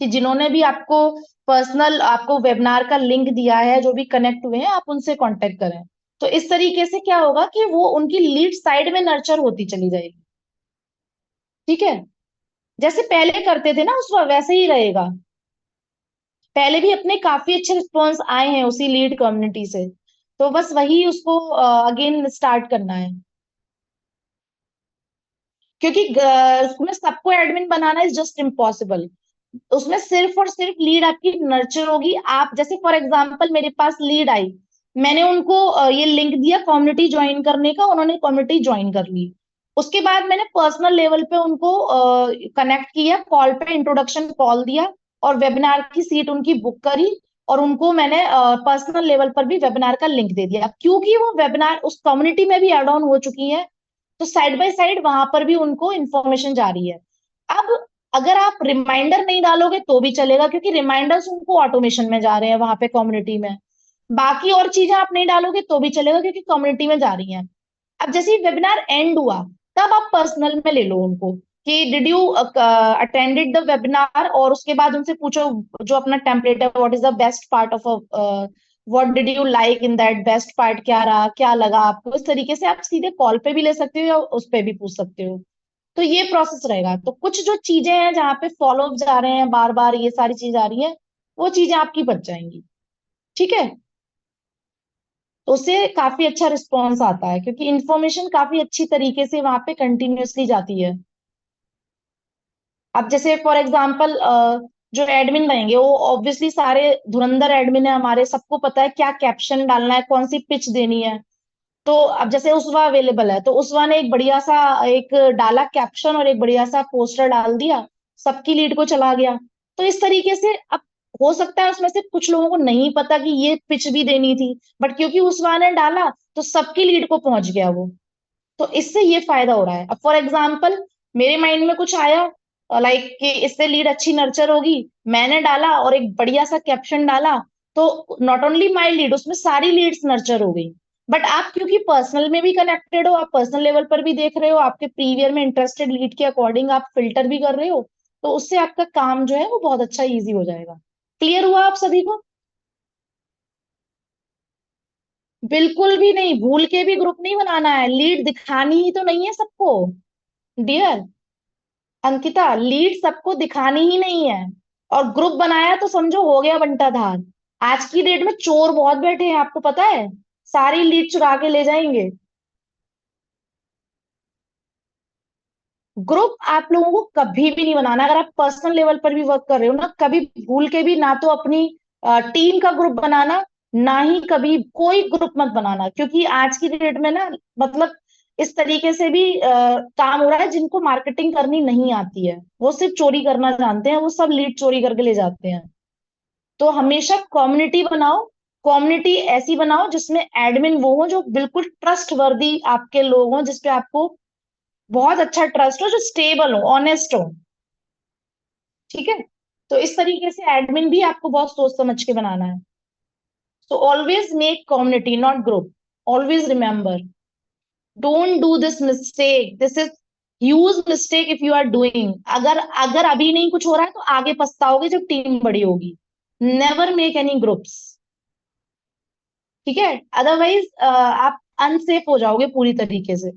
कि जिन्होंने भी आपको पर्सनल आपको वेबिनार का लिंक दिया है, जो भी कनेक्ट हुए हैं, आप उनसे कांटेक्ट करें। तो इस तरीके से क्या होगा कि वो उनकी लीड साइड में नर्चर होती चली जाएगी। ठीक है, जैसे पहले करते थे ना उस वैसे ही रहेगा। पहले भी अपने काफी अच्छे रिस्पॉन्स आए हैं उसी लीड कम्युनिटी से, तो बस वही उसको अगेन स्टार्ट करना है। क्योंकि उसमें सबको admin banana is just impossible. उसमें सिर्फ और सिर्फ लीड आपकी नर्चर होगी। आप जैसे फॉर एग्जांपल मेरे पास लीड आई, मैंने उनको ये लिंक दिया कम्युनिटी ज्वाइन करने का, उन्होंने कम्युनिटी ज्वाइन कर ली। उसके बाद मैंने पर्सनल लेवल पे उनको कनेक्ट किया, कॉल पे इंट्रोडक्शन कॉल दिया और वेबिनार की सीट उनकी बुक करी, और उनको मैंने पर्सनल लेवल पर भी वेबिनार का लिंक दे दिया। क्योंकि वो वेबिनार उस कम्युनिटी में भी एड ऑन हो चुकी है, तो साइड बाय साइड वहां पर भी उनको इन्फॉर्मेशन जा रही है। अब अगर आप रिमाइंडर नहीं डालोगे तो भी चलेगा, क्योंकि रिमाइंडर्स उनको ऑटोमेशन में जा रहे हैं वहां पे कम्युनिटी में। बाकी और चीजें आप नहीं डालोगे तो भी चलेगा, क्योंकि कम्युनिटी में जा रही हैं। अब जैसे वेबिनार एंड हुआ, तब आप पर्सनल में ले लो उनको कि did you attended the webinar, और उसके बाद उनसे पूछो जो अपना टेम्पलेट है, what is the best part of what did you like in that, best part क्या रहा, क्या लगा आपको। इस तरीके से आप सीधे कॉल पे भी ले सकते हो या उस पे भी पूछ सकते हो। तो ये प्रोसेस रहेगा। तो कुछ जो चीजें हैं जहाँ पे फॉलो अप जा रहे हैं बार बार, ये सारी चीज आ रही है, वो चीजें आपकी बच जाएंगी। ठीक है, तो उससे काफी अच्छा रिस्पॉन्स आता है, क्योंकि इंफॉर्मेशन काफी अच्छी तरीके से वहां पे कंटिन्यूअसली जाती है। अब जैसे फॉर एग्जाम्पल जो एडमिन रहेंगे वो ऑब्वियसली सारे धुरंधर एडमिन है हमारे, सबको पता है क्या कैप्शन डालना है, कौन सी पिच देनी है। तो अब जैसे उसवा अवेलेबल है, तो उसवा ने एक बढ़िया सा एक डाला कैप्शन और एक बढ़िया सा पोस्टर डाल दिया, सबकी लीड को चला गया। तो इस तरीके से अब हो सकता है उसमें से कुछ लोगों को नहीं पता कि ये पिच भी देनी थी, बट क्योंकि उसवा ने डाला तो सबकी लीड को पहुंच गया वो। तो इससे ये फायदा हो रहा है। अब फॉर एग्जाम्पल मेरे माइंड में कुछ आया लाइक कि इससे लीड अच्छी नर्चर होगी, मैंने डाला और एक बढ़िया सा कैप्शन डाला, तो नॉट ओनली माई लीड, उसमें सारी लीड्स नर्चर हो गई। बट आप क्योंकि पर्सनल में भी कनेक्टेड हो, आप पर्सनल लेवल पर भी देख रहे हो, आपके प्रीवियर में इंटरेस्टेड लीड के अकॉर्डिंग आप फिल्टर भी कर रहे हो, तो उससे आपका काम जो है वो बहुत अच्छा इजी हो जाएगा। क्लियर हुआ आप सभी को? बिल्कुल भी नहीं, भूल के भी ग्रुप नहीं बनाना है, लीड दिखानी ही तो नहीं है सबको डियर अंकिता, लीड सबको दिखानी ही नहीं है। और ग्रुप बनाया तो समझो हो गया बंटाधार। आज की डेट में चोर बहुत बैठे हैं, आपको पता है, सारी लीड चुरा के ले जाएंगे। ग्रुप आप लोगों को कभी भी नहीं बनाना। अगर आप पर्सनल लेवल पर भी वर्क कर रहे हो ना, कभी भूल के भी ना तो अपनी टीम का ग्रुप बनाना, ना ही कभी कोई ग्रुप मत बनाना। क्योंकि आज की डेट में ना, मतलब इस तरीके से भी काम हो रहा है, जिनको मार्केटिंग करनी नहीं आती है वो सिर्फ चोरी करना जानते हैं, वो सब लीड चोरी करके ले जाते हैं। तो हमेशा कम्युनिटी बनाओ, कम्युनिटी ऐसी बनाओ जिसमें एडमिन वो हो जो बिल्कुल ट्रस्ट वर्दी आपके लोग हों, जिसपे आपको बहुत अच्छा ट्रस्ट हो, जो स्टेबल हो, ऑनेस्ट हो। ठीक है, तो इस तरीके से एडमिन भी आपको बहुत सोच समझ के बनाना है। So always make community not group. Always remember, don't do this mistake, this is huge mistake if you are doing. अगर अगर अभी नहीं कुछ हो रहा है तो आगे पछताओगे जब टीम बड़ी होगी। Never make any groups. ठीक है, अदरवाइज आप अनसेफ हो जाओगे पूरी तरीके से।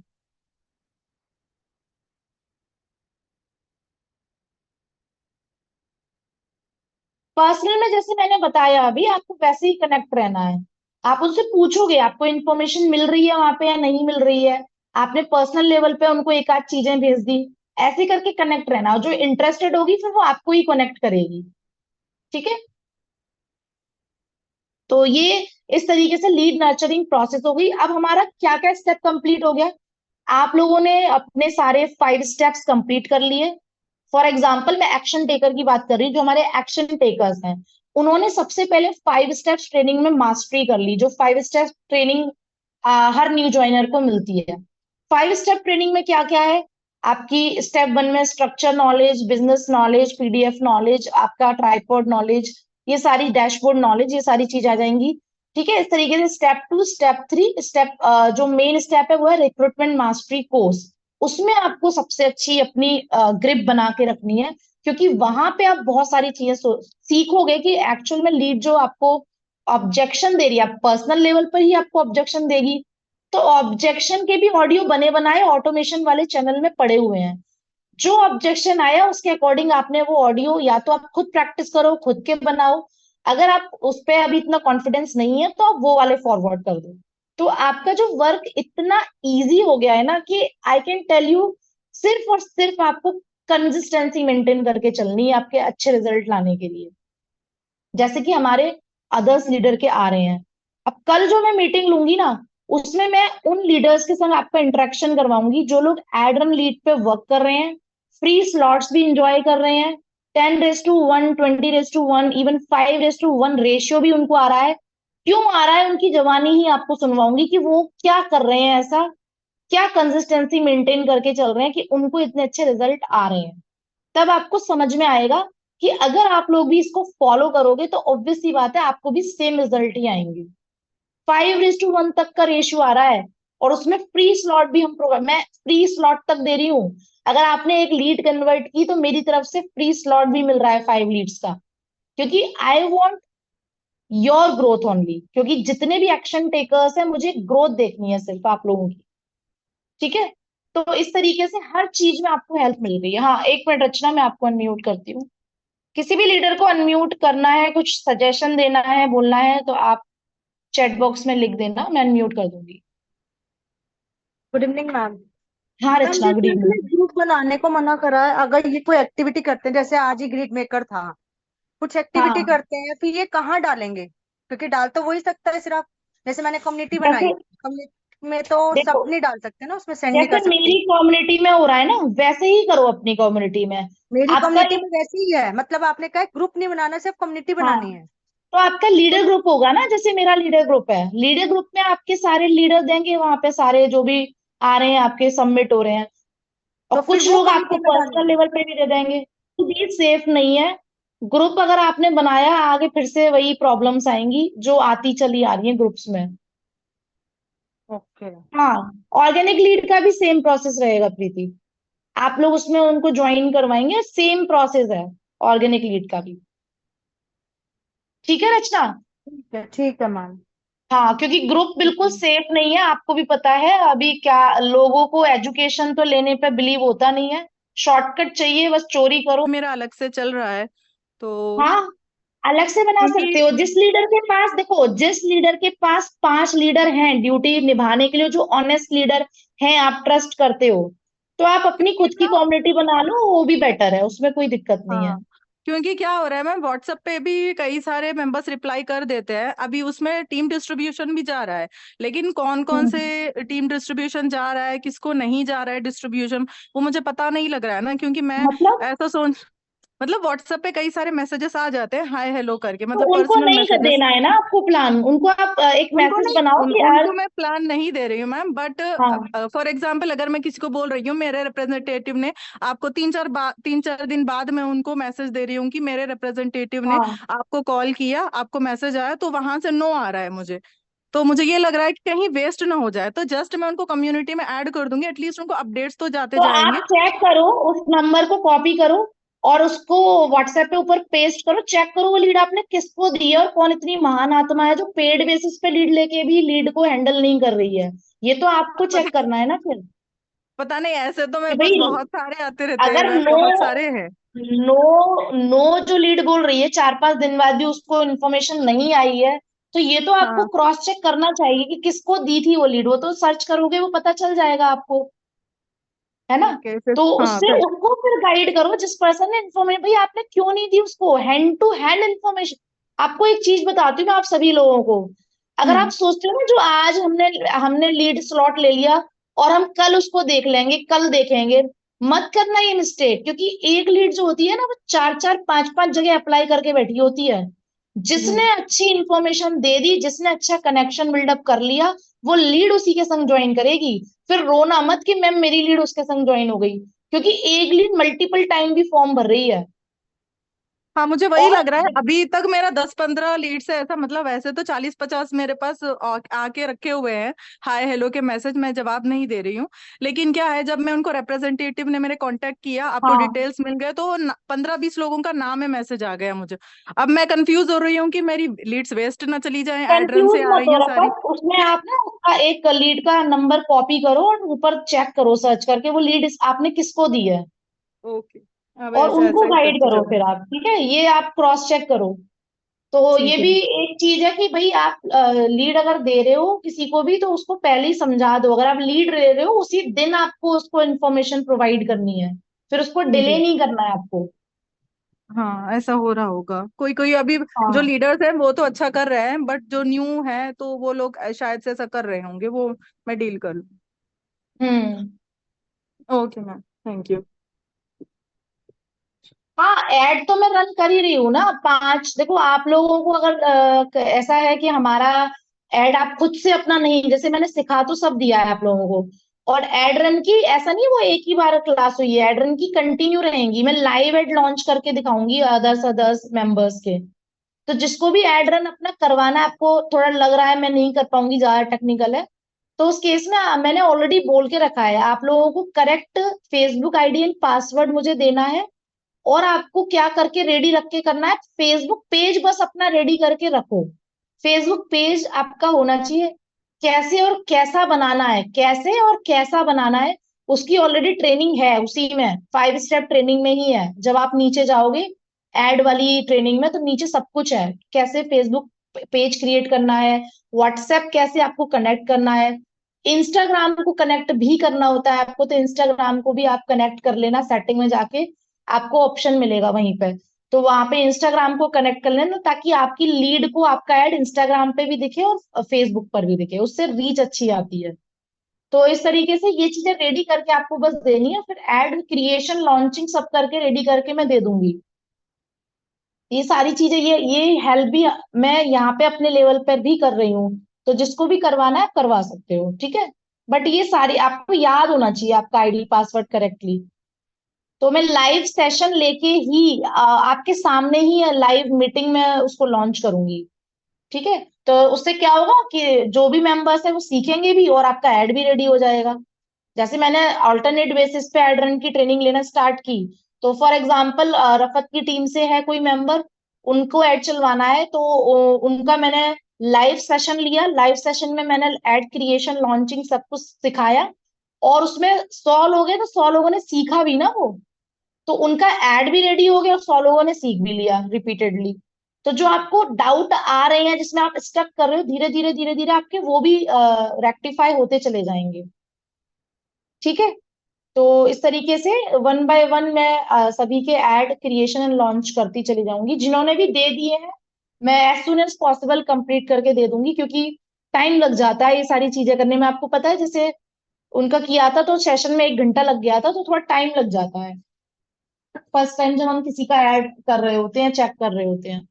पर्सनल में जैसे मैंने बताया अभी, आपको वैसे ही कनेक्ट रहना है। आप उनसे पूछोगे आपको इन्फॉर्मेशन मिल रही है वहां पे या नहीं मिल रही है, आपने पर्सनल लेवल पे उनको एक आध चीजें भेज दी, ऐसे करके कनेक्ट रहना। और जो इंटरेस्टेड होगी फिर वो आपको ही कनेक्ट करेगी। ठीक है, तो ये इस तरीके से लीड नर्चरिंग प्रोसेस हो गई। अब हमारा क्या क्या स्टेप कंप्लीट हो गया? आप लोगों ने अपने सारे 5 स्टेप्स कंप्लीट कर लिए। फॉर एग्जाम्पल मैं एक्शन टेकर की बात कर रही हूँ, जो हमारे एक्शन टेकर्स हैं, उन्होंने सबसे पहले 5 स्टेप्स ट्रेनिंग में मास्टरी कर ली, जो 5 स्टेप्स ट्रेनिंग हर न्यू ज्वाइनर को मिलती है। 5 स्टेप ट्रेनिंग में क्या क्या है? आपकी स्टेप 1 में structure knowledge, business knowledge, PDF knowledge, आपका ट्राइपॉड नॉलेज, ये सारी डैशबोर्ड नॉलेज, ये सारी चीज आ जाएंगी। ठीक है, इस तरीके से स्टेप 2, स्टेप 3, स्टेप जो मेन स्टेप है वो है रिक्रूटमेंट मास्टरी कोर्स। उसमें आपको सबसे अच्छी अपनी ग्रिप बना के रखनी है, क्योंकि वहां पे आप बहुत सारी चीजें सीखोगे कि एक्चुअल में लीड जो आपको ऑब्जेक्शन दे रही है, पर्सनल लेवल पर ही आपको ऑब्जेक्शन देगी, तो ऑब्जेक्शन के भी ऑडियो बने बनाए ऑटोमेशन वाले चैनल में पड़े हुए हैं। जो ऑब्जेक्शन आया उसके अकॉर्डिंग आपने वो ऑडियो या तो आप खुद प्रैक्टिस करो, खुद के बनाओ। अगर आप उस पर अभी इतना कॉन्फिडेंस नहीं है तो आप वो वाले फॉरवर्ड कर दो। तो आपका जो वर्क इतना इजी हो गया है ना कि आई कैन टेल यू, सिर्फ और सिर्फ आपको कंसिस्टेंसी मेंटेन करके चलनी है आपके अच्छे रिजल्ट लाने के लिए। जैसे कि हमारे अदर्स लीडर के आ रहे हैं, अब कल जो मैं मीटिंग लूंगी ना, उसमें मैं उन लीडर्स के संग आपका इंटरेक्शन करवाऊंगी जो लोग एड रन लीड पे वर्क कर रहे हैं, फ्री स्लॉट्स भी इंजॉय कर रहे हैं, 10:1, 20:1, इवन 5:1 रेशियो भी उनको आ रहा है। क्यों आ रहा है, उनकी जवानी ही आपको सुनवाऊंगी कि वो क्या कर रहे हैं, ऐसा क्या कंसिस्टेंसी मेंटेन करके चल रहे हैं कि उनको इतने अच्छे रिजल्ट आ रहे हैं। तब आपको समझ में आएगा कि अगर आप लोग भी इसको फॉलो करोगे तो ऑब्वियस सी बात है आपको भी सेम रिजल्ट ही आएंगे। 5:1 तक का रेशियो आ रहा है, और उसमें फ्री स्लॉट भी हम प्रोवाइड, मैं फ्री स्लॉट तक दे रही हूँ। अगर आपने एक लीड कन्वर्ट की तो मेरी तरफ से फ्री स्लॉट भी मिल रहा है 5 लीड्स का, क्योंकि I want your growth only, क्योंकि जितने भी एक्शन टेकर्स हैं मुझे ग्रोथ देखनी है सिर्फ आप लोगों की। ठीक है, तो इस तरीके से हर चीज में आपको हेल्प मिल रही है। हाँ, 1 मिनट रचना, मैं आपको अनम्यूट करती हूँ। किसी भी लीडर को अनम्यूट करना है, कुछ सजेशन देना है, बोलना है, तो आप चैट बॉक्स में लिख देना, मैं अनम्यूट कर दूंगी। Good evening ma'am. हाँ मैम रचना, गुड जैसे इसने इवनिंग। ग्रुप बनाने को मना करा है, अगर ये कोई एक्टिविटी करते हैं, जैसे आज ही ग्रीड मेकर था, कुछ एक्टिविटी हाँ, करते हैं, फिर ये कहाँ डालेंगे? क्योंकि डाल तो वही सकता है सिर्फ। जैसे मैंने कम्युनिटी बनाई, जैसे कम्युनिटी में तो देखो, सब नहीं डाल सकते ना, उसमें सेंड नहीं जैसे कर सकते। मेरी कम्युनिटी में हो रहा है ना, वैसे ही करो अपनी कम्युनिटी में। मेरी आपका कम्युनिटी एक, में वैसे ही है, मतलब आपने कहा ग्रुप नहीं बनाना, सिर्फ कम्युनिटी हाँ, बनानी है। तो आपका तो लीडर ग्रुप होगा ना, जैसे मेरा लीडर ग्रुप है, लीडर ग्रुप में आपके सारे लीडर देंगे, वहां पे सारे जो भी आ रहे हैं आपके सबमिट हो रहे हैं, और तो फिर कुछ वो लोग आपको कम्युनिटी में पर्सनल डालेंगे। लेवल पे भी दे देंगे। तो ये सेफ नहीं है। ग्रुप अगर आपने बनाया, आगे फिर से वही प्रॉब्लम्स आएंगी जो आती चली आ रही है ग्रुप्स में। ओके। हाँ, ऑर्गेनिक लीड का भी सेम प्रोसेस रहेगा प्रीति, आप लोग उसमें उनको ज्वाइन करवाएंगे, सेम प्रोसेस है ऑर्गेनिक लीड का भी। ठीक है रचना। ठीक है मैम। हाँ, क्योंकि ग्रुप बिल्कुल सेफ नहीं है, आपको भी पता है अभी क्या, लोगों को एजुकेशन तो लेने पे बिलीव होता नहीं है, शॉर्टकट चाहिए, बस चोरी करो। मेरा अलग से चल रहा है तो हाँ, अलग से बना क्योंकि सकते हो। जिस लीडर के पास, देखो, जिस लीडर के पास 5 लीडर हैं ड्यूटी निभाने के लिए, जो ऑनेस्ट लीडर हैं, आप ट्रस्ट करते हो, तो आप अपनी क्योंकि खुद की ना कम्युनिटी बना लो, वो भी बेटर है, उसमें कोई दिक्कत नहीं है। हाँ, क्योंकि क्या हो रहा है मैम, व्हाट्सएप पे भी कई सारे मेंबर्स रिप्लाई कर देते हैं, अभी उसमें टीम डिस्ट्रीब्यूशन भी जा रहा है, लेकिन कौन कौन हम्म, से टीम डिस्ट्रीब्यूशन जा रहा है, किसको नहीं जा रहा है डिस्ट्रीब्यूशन, वो मुझे पता नहीं लग रहा है ना, क्योंकि मैं मतलब, ऐसा सोच, मतलब व्हाट्सएप पे कई सारे मैसेजेस आ जाते हैं हाय हेलो करके, तो मतलब उनको पर्सनल नहीं कर मैसेजेस। देना है ना आपको प्लान, उनको आप एक उनको मैसेज नहीं, बनाओ कि यार। उनको मैं प्लान नहीं दे रही हूँ मैम, बट हाँ, फॉर एग्जाम्पल अगर मैं किसी को बोल रही हूँ मेरे रिप्रेजेंटेटिव ने आपको 3-4 दिन बाद मैं उनको मैसेज दे रही हूँ कि मेरे रिप्रेजेंटेटिव ने हाँ, आपको कॉल किया, आपको मैसेज आया, तो वहां से नो आ रहा है मुझे, तो मुझे ये लग रहा है कि कहीं वेस्ट ना हो जाए, तो जस्ट मैं उनको कम्युनिटी में ऐड कर दूंगी, एटलीस्ट उनको अपडेट्स तो जाते तो आप जाएंगे। चेक करो, उस नंबर को कॉपी करो और उसको व्हाट्सएप पे ऊपर पेस्ट करो, चेक करो वो लीड आपने किसको दी है, और कौन इतनी महान आत्मा है जो पेड बेसिस पे लीड लेके भी लीड को हैंडल नहीं कर रही है। ये तो आपको पता चेक करना है ना फिर, पता नहीं, ऐसे तो कि मेरे पास भाई बहुत सारे आते रहते हैं अगर मैम, नो, बहुत सारे हैं। नो, नो जो लीड बोल रही है, 4-5 दिन बाद भी उसको इन्फॉर्मेशन नहीं आई है, तो ये तो आपको हाँ क्रॉस चेक करना चाहिए कि किसको दी थी वो लीड, वो तो सर्च करोगे वो पता चल जाएगा आपको, है ना। ठीक है फिर, तो हाँ उससे फिर उनको फिर गाइड करो, जिस पर्सन ने इन्फॉर्मेशन, भाई आपने क्यों नहीं दी उसको हैंड टू हैंड इन्फॉर्मेशन। आपको एक चीज बताती हूँ मैं, आप सभी लोगों को, अगर आप हम्म सोचते हो ना जो आज हमने हमने लीड स्लॉट ले लिया और हम कल उसको देख लेंगे, कल देखेंगे, मत करना ये मिस्टेक, क्योंकि एक लीड जो होती है ना वो 4-4, 5-5 जगह अप्लाई करके बैठी होती है। जिसने हम्म। अच्छी इंफॉर्मेशन दे दी, जिसने अच्छा कनेक्शन बिल्डअप कर लिया, वो लीड उसी के संग ज्वाइन करेगी। फिर रोना मत कि मैम मेरी लीड उसके संग ज्वाइन हो गई, क्योंकि एक लीड मल्टीपल टाइम भी फॉर्म भर रही है। हाँ, मुझे वही और लग रहा है। अभी तक मेरा 10-15 लीड से ऐसा, मतलब वैसे तो 40-50 मेरे पास आके रखे हुए हैं, हाय हेलो के मैसेज, मैं जवाब नहीं दे रही हूँ। लेकिन क्या है, जब मैं उनको रिप्रेजेंटेटिव ने मेरे कांटेक्ट किया, आपको हाँ, डिटेल्स मिल गए, तो 15-20 लोगों का नाम है, मैसेज आ गया मुझे। अब मैं कंफ्यूज हो रही हूँ कि मेरी लीड्स वेस्ट ना चली जाए, एड रन कंफ्यूज से आ मत रही हो हैं सारी। रखा, उसमें आप ना उसका एक लीड का नंबर कॉपी करो और ऊपर चेक करो सर्च करके वो लीड आपने किसको दी है, ओके, अब और ऐसा उनको ऐसा ही गाइड करती करो चलूँ। फिर आप, ठीक है, ये आप क्रॉस चेक करो। तो ये ठीक है। भी एक चीज है कि भाई आप लीड अगर दे रहे हो किसी को भी तो उसको पहले ही समझा दो, अगर आप लीड दे रहे हो उसी दिन आपको उसको इन्फॉर्मेशन प्रोवाइड करनी है, फिर उसको ठीक डिले है। नहीं करना है आपको। हाँ, ऐसा हो रहा होगा। कोई कोई अभी जो हाँ। लीडर्स हैं वो तो अच्छा कर रहे हैं, बट जो न्यू है तो वो लोग शायद से ऐसा कर रहे होंगे, वो मैं डील कर लूँ। Hmm. Okay ma'am, thank you. हाँ, ऐड तो मैं रन कर ही रही हूँ ना, 5, देखो आप लोगों को अगर ऐसा है कि हमारा ऐड आप खुद से अपना नहीं, जैसे मैंने सिखा तो सब दिया है आप लोगों को, और एड रन की ऐसा नहीं है वो एक ही बार क्लास हुई है, एड रन की कंटिन्यू रहेंगी, मैं लाइव एड लॉन्च करके दिखाऊंगी अदर्स अदर्स मेंबर्स के। तो जिसको भी एड रन अपना करवाना है, आपको थोड़ा लग रहा है मैं नहीं कर पाऊंगी, ज्यादा टेक्निकल है, तो उस केस में मैंने ऑलरेडी बोल के रखा है आप लोगों को correct Facebook ID and password मुझे देना है, और आपको क्या करके रेडी रख के करना है, फेसबुक पेज बस अपना रेडी करके रखो, फेसबुक पेज आपका होना चाहिए। कैसे और कैसा बनाना है, कैसे और कैसा बनाना है, उसकी ऑलरेडी ट्रेनिंग है, उसी में 5 स्टेप ट्रेनिंग में ही है, जब आप नीचे जाओगे एड वाली ट्रेनिंग में तो नीचे सब कुछ है, कैसे फेसबुक पेज क्रिएट करना है, व्हाट्सएप कैसे आपको कनेक्ट करना है, इंस्टाग्राम को कनेक्ट भी करना होता है आपको, तो इंस्टाग्राम को भी आप कनेक्ट कर लेना, सेटिंग में जाके आपको ऑप्शन मिलेगा वहीं पे, तो वहां पे इंस्टाग्राम को कनेक्ट कर लेना ताकि आपकी लीड को आपका ऐड इंस्टाग्राम पे भी दिखे और फेसबुक पर भी दिखे, उससे रीच अच्छी आती है। तो इस तरीके से ये चीजें रेडी करके आपको बस देनी है, फिर एड क्रिएशन लॉन्चिंग सब करके रेडी करके मैं दे दूंगी। ये सारी चीजें ये हेल्प भी मैं यहाँ पे अपने लेवल पर भी कर रही हूँ, तो जिसको भी करवाना है आप करवा सकते हो, ठीक है। बट ये सारी आपको याद होना चाहिए आपका आईडी पासवर्ड करेक्टली। तो मैं लाइव सेशन लेके ही आपके सामने ही लाइव मीटिंग में उसको लॉन्च करूंगी, ठीक है। तो उससे क्या होगा कि जो भी मेंबर्स है वो सीखेंगे भी और आपका ऐड भी रेडी हो जाएगा। जैसे मैंने अल्टरनेट बेसिस पे ऐड रन की ट्रेनिंग लेना स्टार्ट की, तो फॉर एग्जांपल रफत की टीम से है कोई मेंबर, उनको ऐड चलवाना है, तो उनका मैंने लाइव सेशन लिया, लाइव सेशन में मैंने ऐड क्रिएशन लॉन्चिंग सब कुछ सिखाया, और उसमें 100 लोग हैं तो 100 लोगों ने सीखा भी ना वो, तो उनका एड भी रेडी हो गया और 100 लोगों ने सीख भी लिया रिपीटेडली। तो जो आपको डाउट आ रहे हैं जिसमें आप स्टक कर रहे हो, धीरे धीरे धीरे धीरे आपके वो भी रेक्टिफाई होते चले जाएंगे, ठीक है। तो इस तरीके से वन बाय वन मैं सभी के ऐड क्रिएशन एंड लॉन्च करती चली जाऊंगी, जिन्होंने भी दे दिए हैं मैं as soon as possible complete करके दे दूंगी, क्योंकि टाइम लग जाता है ये सारी चीजें करने में, आपको पता है, जैसे उनका किया था तो सेशन में 1 घंटा लग गया था, तो थोड़ा टाइम लग जाता है फर्स्ट टाइम जब हम किसी का ऐड कर रहे होते हैं, चेक कर रहे होते हैं।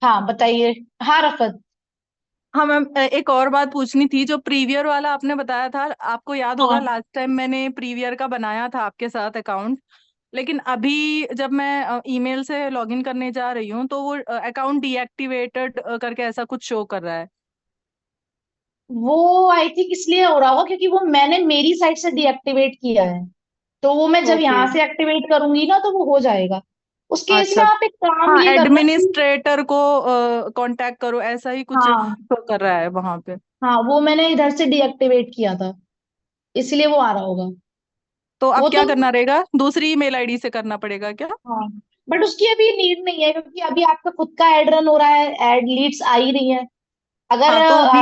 हाँ बताइए। हाँ रफत। हाँ मैम, एक और बात पूछनी थी। जो प्रीवियर वाला आपने बताया था, आपको याद होगा हाँ, लास्ट टाइम मैंने प्रीवियर का बनाया था आपके साथ अकाउंट, लेकिन अभी जब मैं ईमेल से लॉगिन करने जा रही हूँ तो वो अकाउंट डीएक्टिवेटेड करके ऐसा कुछ शो कर रहा है। वो आई थिंक इसलिए हो रहा होगा क्योंकि वो मैंने मेरी साइड से डीएक्टिवेट किया है, तो वो मैं जब ओके। यहाँ से एक्टिवेट करूंगी ना तो वो हो जाएगा। उस केस में अच्छा। आप एक काम हाँ, ये करना कि एडमिनिस्ट्रेटर को कांटेक्ट करो, ऐसा ही कुछ हाँ, शो कर रहा है वहां पे। हाँ वो मैंने इधर से डीएक्टिवेट किया था, इसलिए वो आ रहा होगा। तो अब वो क्या तो करना रहेगा, दूसरी ईमेल आईडी से करना पड़ेगा क्या? हाँ, बट उसकी अभी नीड नहीं है क्योंकि अभी आपका खुद का एड रन हो रहा है, एड लीड्स आ ही रही है। अगर हाँ, तो अभी।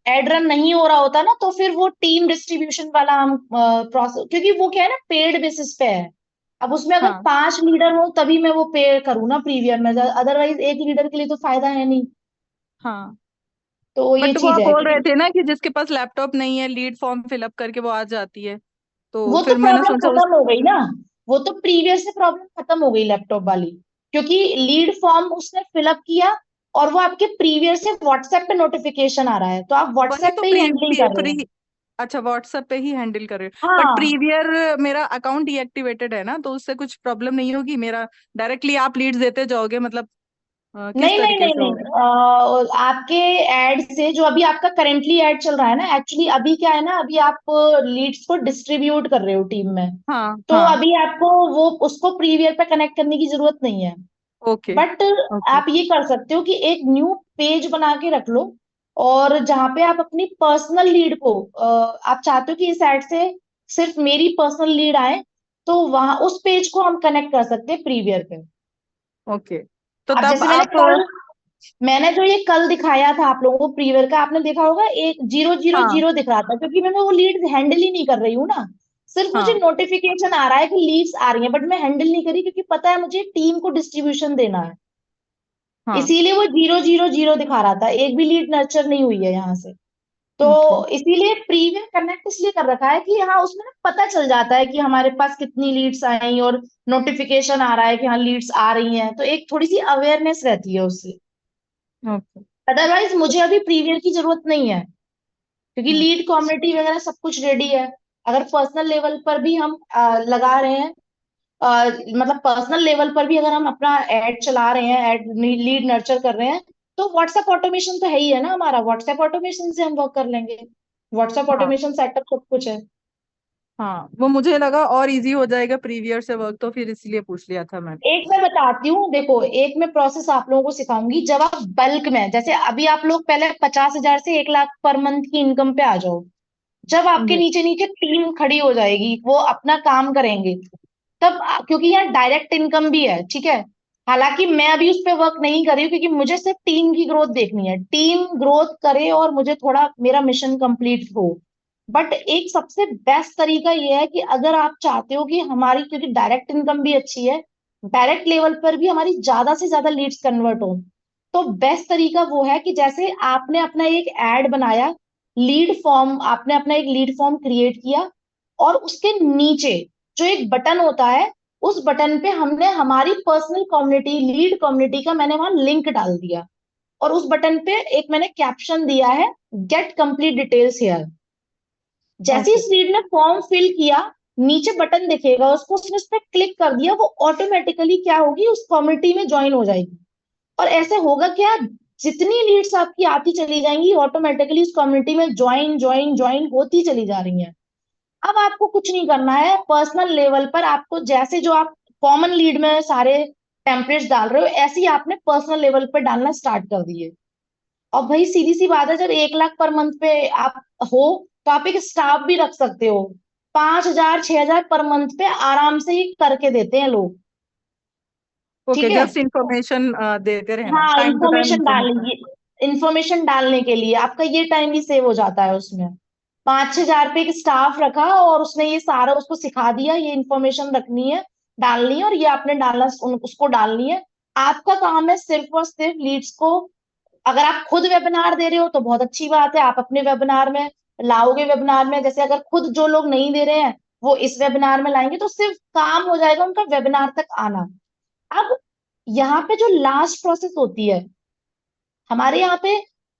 एड रन नहीं हो रहा होता ना तो फिर वो टीम डिस्ट्रीब्यूशन वाला हम प्रोसेस, क्योंकि वो क्या है ना पेड बेसिस पे है, अब उसमें अगर हाँ 5 लीडर हो तभी मैं वो पे करूँ ना प्रीमियम में, अदरवाइज एक लीडर के लिए तो फायदा है नहीं। हाँ। तो ये बट वो चीज आप है बोल रहे कि थे ना कि जिसके पास लैपटॉप नहीं है, लीड फॉर्म फिलअप करके वो आ जाती है, तो वो तो फिर मैंने प्रॉब्लम सोचा उस। खत्म हो गई ना, वो तो प्रीवियस से प्रॉब्लम खत्म हो गई लैपटॉप वाली, क्योंकि लीड फॉर्म उसने फिलअप किया और वो आपके प्रीवियस से व्हाट्सएप पे नोटिफिकेशन आ रहा है, तो आप वही व्हाट्सएप तो पे ही हैंडलिंग कर रहे हो। अच्छा व्हाट्सएप पे ही हैंडल कर रहे हो, बट हाँ, प्रीवियर मेरा अकाउंट डीएक्टिवेटेड है ना, तो उससे कुछ प्रॉब्लम नहीं होगी, मेरा डायरेक्टली आप लीड्स देते जाओगे, मतलब किस नहीं नहीं तरीके नहीं से नहीं, होगा? आपके एड से जो अभी आपका करेंटली एड चल रहा है ना, एक्चुअली अभी क्या है ना, अभी आप लीड्स को डिस्ट्रीब्यूट कर रहे हो टीम में, हाँ तो हाँ। अभी आपको वो उसको प्रीवियर पे कनेक्ट करने की जरूरत नहीं है। Okay but okay. आप ये कर सकते हो कि एक न्यू पेज बना के रख लो, और जहां पे आप अपनी पर्सनल लीड को आप चाहते हो कि इस एड से सिर्फ मेरी पर्सनल लीड आए, तो वहां उस पेज को हम कनेक्ट कर सकते हैं प्रीवियर पे। ओके तो अब तब जैसे आप मैंने जो ये कल दिखाया था आप लोगों को प्रीवियर का, आपने देखा होगा एक जीरो जीरो हाँ जीरो दिख रहा था, क्योंकि मैं वो लीड हैंडल ही नहीं कर रही हूँ ना। सिर्फ मुझे हाँ नोटिफिकेशन आ रहा है कि लीड्स आ रही हैं, बट मैं हैंडल नहीं करी, क्योंकि पता है मुझे टीम को डिस्ट्रीब्यूशन देना है। हाँ। इसीलिए वो जीरो जीरो जीरो दिखा रहा था, एक भी लीड नर्चर नहीं हुई है यहाँ से। तो ओके इसीलिए प्रीवियर कनेक्ट इसलिए कर रखा है कि हाँ, उसमें ना पता चल जाता है कि हमारे पास कितनी लीड्स आई, और नोटिफिकेशन आ रहा है कि हाँ लीड्स आ रही हैं, तो एक थोड़ी सी अवेयरनेस रहती है उससे। ओके। अदरवाइज मुझे अभी प्रीवियर की जरूरत नहीं है, क्योंकि लीड कम्युनिटी वगैरह सब कुछ रेडी है। अगर पर्सनल लेवल पर भी हम लगा रहे हैं, मतलब पर्सनल लेवल पर भी अगर हम अपना एड चला रहे हैं, एड लीड नर्चर कर रहे हैं, तो व्हाट्सएप ऑटोमेशन तो है ही है ना हमारा, व्हाट्सएप ऑटोमेशन से हम वर्क कर लेंगे। व्हाट्सएप हाँ ऑटोमेशन सेटअप सब कुछ है। हाँ, वो मुझे लगा और इजी हो जाएगा प्रीवियर से वर्क, तो फिर इसलिए पूछ लिया था मैंने। एक मैं बताती हूँ, देखो एक मैं प्रोसेस आप लोगों को सिखाऊंगी। जब आप बल्क में, जैसे अभी आप लोग पहले 50,000 से 1 लाख पर मंथ की इनकम पे आ जाओ, जब आपके जी। नीचे नीचे टीम खड़ी हो जाएगी, वो अपना काम करेंगे, तब क्योंकि यहाँ डायरेक्ट इनकम भी है, ठीक है। हालांकि मैं अभी उस पर वर्क नहीं कर रही हूँ, क्योंकि मुझे सिर्फ टीम की ग्रोथ देखनी है, टीम ग्रोथ करे और मुझे थोड़ा मेरा मिशन कंप्लीट हो। बट एक सबसे बेस्ट तरीका ये है कि अगर आप चाहते हो कि हमारी, क्योंकि डायरेक्ट इनकम भी अच्छी है, डायरेक्ट लेवल पर भी हमारी ज्यादा से ज्यादा लीड्स कन्वर्ट हो, तो बेस्ट तरीका वो है कि जैसे आपने अपना एक एड बनाया, लीड फॉर्म, आपने अपना एक लीड फॉर्म क्रिएट किया, और उसके नीचे जो एक बटन होता है, उस बटन पे हमने हमारी पर्सनल कम्युनिटी, लीड कम्युनिटी का मैंने वहां लिंक डाल दिया, और उस बटन पे एक मैंने कैप्शन दिया है, गेट कंप्लीट डिटेल्स हियर। जैसे ओके इस लीड ने फॉर्म फिल किया, नीचे बटन दिखेगा, उसको उसने उस पर क्लिक कर दिया, वो ऑटोमेटिकली क्या होगी, उस कम्युनिटी में ज्वाइन हो जाएगी। और ऐसे होगा क्या, जितनी लीड्स आपकी आती चली जाएंगी, ऑटोमेटिकली उस कम्युनिटी में ज्वाइन ज्वाइन ज्वाइन होती चली जा रही हैं। अब आपको कुछ नहीं करना है, पर्सनल लेवल पर आपको जैसे जो आप कॉमन लीड में सारे टेम्पलेट्स डाल रहे हो, ऐसे ही आपने पर्सनल लेवल पर डालना स्टार्ट कर दिए। और भाई सीधी सी बात है, जब 1 लाख पर मंथ पे आप हो, तो आप एक स्टाफ भी रख सकते हो। 5,000 6,000 पर मंथ पे आराम से ही करके देते हैं लोग। ओके, ठीक है। जस्ट इंफॉर्मेशन देते रहना, हाँ, time to time information information. डालेंगे, इंफॉर्मेशन डालने के लिए आपका ये टाइम भी सेव हो जाता है उसमें। 5-6 हजार पे एक स्टाफ रखा, और उसने ये सारा उसको सिखा दिया, ये इंफॉर्मेशन रखनी है, डालनी है, और ये आपने डालना, उसको डालनी है। आपका काम है सिर्फ और सिर्फ लीड्स को, अगर आप खुद वेबिनार दे रहे हो तो बहुत अच्छी बात है, आप अपने वेबिनार में लाओगे। वेबिनार में जैसे अगर खुद जो लोग नहीं दे रहे हैं, वो इस वेबिनार में लाएंगे, तो सिर्फ काम हो जाएगा उनका वेबिनार तक आना। अब यहाँ पे जो लास्ट प्रोसेस होती है हमारे यहाँ पे,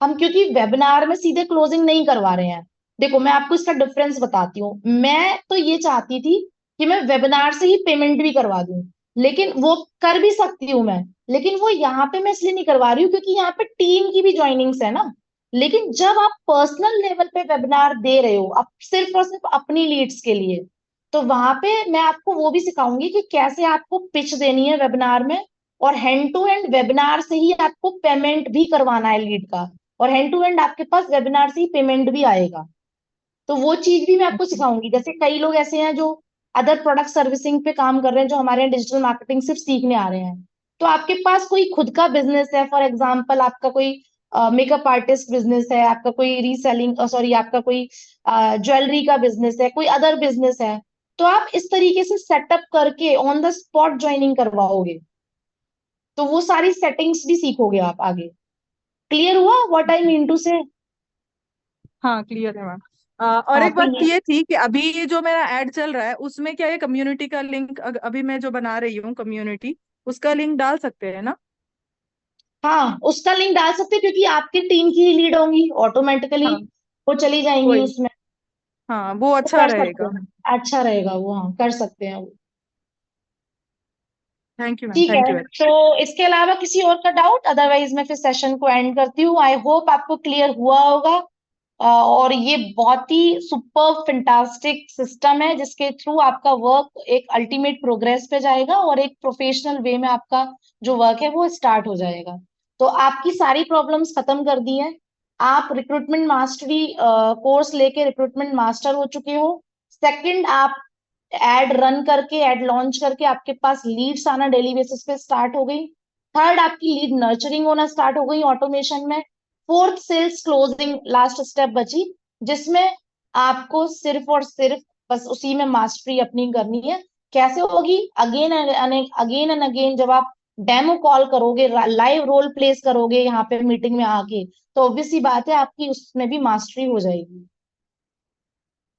हम क्योंकि वेबिनार में सीधे क्लोजिंग नहीं करवा रहे हैं। देखो मैं आपको इसका डिफरेंस बताती हूँ। मैं तो ये चाहती थी कि मैं वेबिनार से ही पेमेंट भी करवा दूं, लेकिन वो कर भी सकती हूँ मैं, लेकिन वो यहाँ पे मैं इसलिए नहीं करवा रही हूँ क्योंकि यहाँ पे टीम की भी ज्वाइनिंग्स है ना। लेकिन जब आप पर्सनल लेवल पे वेबिनार दे रहे हो, आप सिर्फ और सिर्फ अपनी लीड्स के लिए, तो वहां पे मैं आपको वो भी सिखाऊंगी कि कैसे आपको पिच देनी है वेबिनार में, और हैंड टू हैंड वेबिनार से ही आपको पेमेंट भी करवाना है लीड का, और हैंड टू हैंड आपके पास वेबिनार से ही पेमेंट भी आएगा। तो वो चीज भी मैं आपको सिखाऊंगी। जैसे कई लोग ऐसे हैं जो अदर प्रोडक्ट सर्विसिंग पे काम कर रहे हैं, जो हमारे यहाँ डिजिटल मार्केटिंग सिर्फ सीखने आ रहे हैं। तो आपके पास कोई खुद का बिजनेस है, फॉर एग्जाम्पल आपका कोई मेकअप आर्टिस्ट बिजनेस है, आपका कोई रीसेलिंग, सॉरी आपका कोई ज्वेलरी का बिजनेस है, कोई अदर बिजनेस है, तो आप इस तरीके से सेटअप करके ऑन द स्पॉट ज्वाइनिंग करवाओगे, तो वो सारी सेटिंग्स भी सीखोगे आप आगे। क्लियर हुआ व्हाट आई मीन टू से? हाँ क्लियर है मैम। और हाँ एक तो बात ये, ये थी कि अभी ये जो मेरा ऐड चल रहा है उसमें क्या ये कम्युनिटी का लिंक, अभी मैं जो बना रही हूँ कम्युनिटी, उसका लिंक डाल सकते हैं ना? हाँ उसका लिंक डाल सकते हैं, क्योंकि आपकी टीम की लीड होंगी, ऑटोमेटिकली हाँ वो चली जाएंगी वही। उसमें। हाँ वो वो अच्छा कर सकते रहेगा। हैं, अच्छा रहेगा वो, हाँ कर सकते हैं वो। थैंक यू मैम, ठीक थैंक है, यू वेरी तो इसके अलावा किसी और का डाउट? अदरवाइज मैं फिर सेशन को एंड करती हूँ। आई होप आपको क्लियर हुआ होगा। और ये बहुत ही सुपर फैंटास्टिक सिस्टम है जिसके थ्रू आपका वर्क एक अल्टीमेट प्रोग्रेस पे जाएगा और एक प्रोफेशनल वे में आपका जो वर्क है वो स्टार्ट हो जाएगा। तो आपकी सारी प्रॉब्लम्स खत्म कर दी हैं। आप रिक्रूटमेंट मास्टरी कोर्स लेके रिक्रूटमेंट मास्टर हो चुके हो। सेकंड, आप एड रन करके, एड लॉन्च करके आपके पास लीड्स आना डेली बेसिस पे स्टार्ट हो गई। थर्ड, आपकी लीड नर्चरिंग होना स्टार्ट हो गई ऑटोमेशन में। Fourth, sales closing last step बची, जिसमें आपको सिर्फ और सिर्फ बस उसी में मास्टरी अपनी करनी है। कैसे होगी? अगेन एंड अगेन जब आप डेमो कॉल करोगे, लाइव रोल प्लेस करोगे यहाँ पे मीटिंग में आके, तो ऑब्वियस सी बात है आपकी उसमें भी मास्टरी हो जाएगी।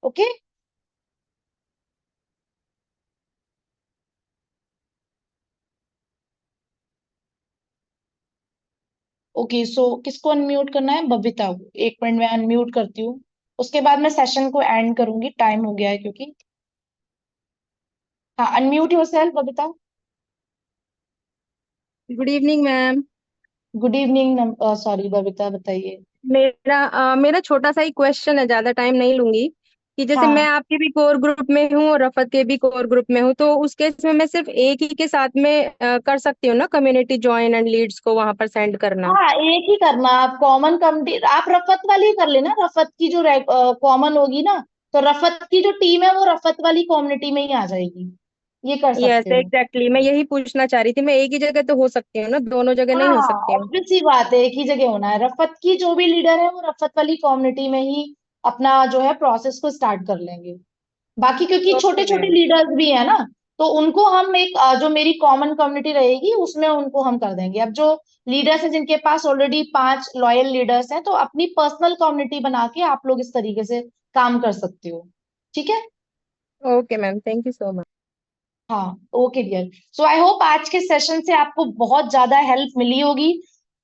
ओके। ओके, सो किसको अनम्यूट करना है? बबीता को। एक मिनट में अनम्यूट करती हूँ, उसके बाद मैं सेशन को एंड करूंगी, टाइम हो गया है क्योंकि। हाँ, unmute yourself Babita. Good evening ma'am. Good evening. Sorry Babita, बताइए। मेरा छोटा सा ही क्वेश्चन है, ज्यादा टाइम नहीं लूंगी। कि जैसे मैं हाँ, आपके भी कोर ग्रुप में हूँ और रफत के भी कोर ग्रुप में हूँ, तो उस केस में मैं सिर्फ एक ही के साथ में कर सकती हूँ ना, कम्युनिटी ज्वाइन एंड लीड्स को वहां पर सेंड करना। हाँ एक ही करना। आप कॉमन कमिटी, आप रफत वाली ही कर लेना। रफत की जो कॉमन होगी ना, तो रफत की जो टीम है वो रफत वाली कम्युनिटी में ही आ जाएगी। ये कर यस सकते हो। एग्जैक्टली, मैं यही पूछना चाह रही थी। मैं एक ही जगह तो हो सकती हूँ ना, दोनों जगह नहीं हो हाँ, सकती हूँ। ऑब्वियस सी बात है, एक ही जगह होना है। रफत की जो भी लीडर है वो रफत वाली कम्युनिटी में ही अपना जो है प्रोसेस को स्टार्ट कर लेंगे। बाकी क्योंकि छोटे ओके छोटे मैम। लीडर्स भी है ना, तो उनको हम एक जो मेरी कॉमन कम्युनिटी रहेगी उसमें उनको हम कर देंगे। अब जो लीडर्स हैं जिनके पास ऑलरेडी 5 लॉयल लीडर्स हैं, तो अपनी पर्सनल कम्युनिटी बना के आप लोग इस तरीके से काम कर सकते हो। ठीक है। Okay ma'am, thank you so much. हाँ, okay dear. So I hope आज के सेशन से आपको बहुत ज्यादा हेल्प मिली होगी।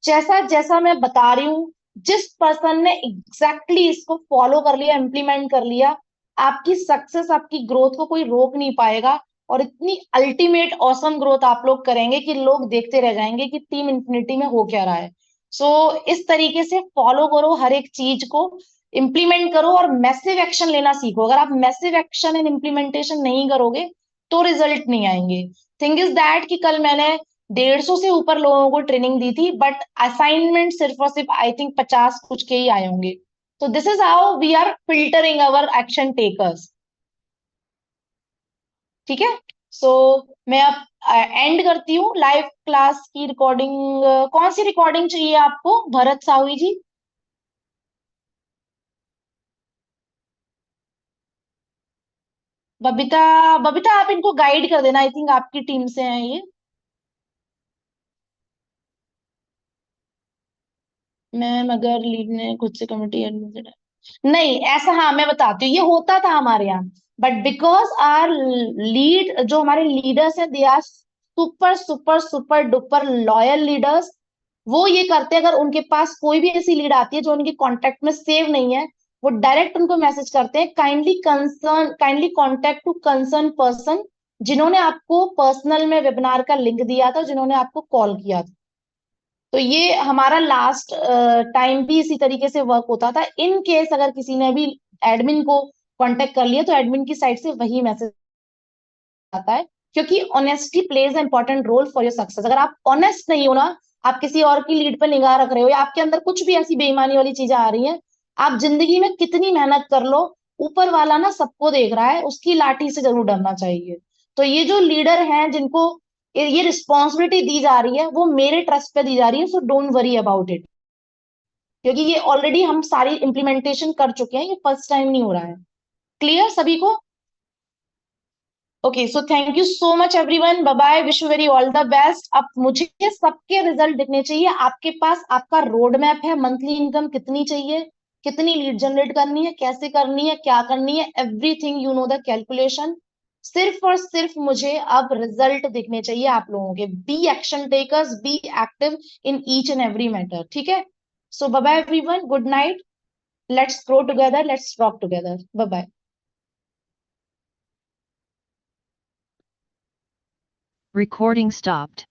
जैसा जैसा मैं बता रही हूँ, जिस पर्सन ने एग्जैक्टली इसको फॉलो कर लिया, इम्प्लीमेंट कर लिया, आपकी सक्सेस, आपकी ग्रोथ को कोई रोक नहीं पाएगा। और इतनी अल्टीमेट ऑसम ग्रोथ आप लोग करेंगे कि लोग देखते रह जाएंगे कि टीम इन्फिनिटी में हो क्या रहा है। सो इस तरीके से फॉलो करो, हर एक चीज को इम्प्लीमेंट करो और मैसिव एक्शन लेना सीखो। अगर आप मैसिव एक्शन एंड इम्प्लीमेंटेशन नहीं करोगे तो रिजल्ट नहीं आएंगे। थिंग इज दैट कि कल मैंने 150 से ऊपर लोगों को ट्रेनिंग दी थी, बट असाइनमेंट सिर्फ और सिर्फ आई थिंक 50 कुछ के ही आए होंगे। तो this is how we are filtering our action takers. ठीक है। सो मैं अब एंड करती हूँ लाइव क्लास की रिकॉर्डिंग। कौन सी रिकॉर्डिंग चाहिए आपको भरत साहू जी? बबीता, बबीता आप इनको गाइड कर देना, आई थिंक आपकी टीम से हैं ये। मैम अगर लीड ने खुद से कमिटी एडमिन, नहीं ऐसा, हाँ मैं बताती हूँ, ये होता था हमारे यहाँ। बट बिकॉज आर लीड, जो हमारे लीडर्स हैं, they are super super super duper loyal leaders. वो ये करते हैं, अगर उनके पास कोई भी ऐसी लीड आती है जो उनके कॉन्टेक्ट में सेव नहीं है, वो डायरेक्ट उनको मैसेज करते हैं, kindly contact to concern person, जिन्होंने आपको पर्सनल में वेबिनार का लिंक दिया था, जिन्होंने आपको कॉल किया था। तो ये हमारा लास्ट टाइम भी इसी तरीके से वर्क होता था। इन केस अगर किसी ने भी एडमिन को कांटेक्ट कर लिया, तो एडमिन की साइड से वही मैसेज आता है, क्योंकि honesty plays important role for your success. अगर आप ऑनेस्ट नहीं हो ना, आप किसी और की लीड पर निगाह रख रहे हो, या आपके अंदर कुछ भी ऐसी बेईमानी वाली चीजें आ रही हैं, आप जिंदगी में कितनी मेहनत कर लो, ऊपर वाला ना सबको देख रहा है, उसकी लाठी से जरूर डरना चाहिए। तो ये जो लीडर हैं जिनको ये रिस्पॉन्सिबिलिटी दी जा रही है, वो मेरे ट्रस्ट पे दी जा रही है, so don't worry about it. क्योंकि ये ऑलरेडी हम सारी इंप्लीमेंटेशन कर चुके हैं, ये फर्स्ट टाइम नहीं हो रहा है। क्लियर सभी को? Okay, so thank you so much everyone, bye bye, wish you very all the best. अब मुझे सबके रिजल्ट दिखने चाहिए। आपके पास आपका रोड मैप है, मंथली इनकम कितनी चाहिए, कितनी लीड जनरेट करनी है, कैसे करनी है, क्या करनी है, everything you know the calculation. सिर्फ और सिर्फ मुझे अब रिजल्ट दिखने चाहिए आप लोगों के। Be action takers, be active in each and every matter. ठीक है। So bye bye everyone, good night. Let's grow together, let's rock together. Bye bye. Recording stopped.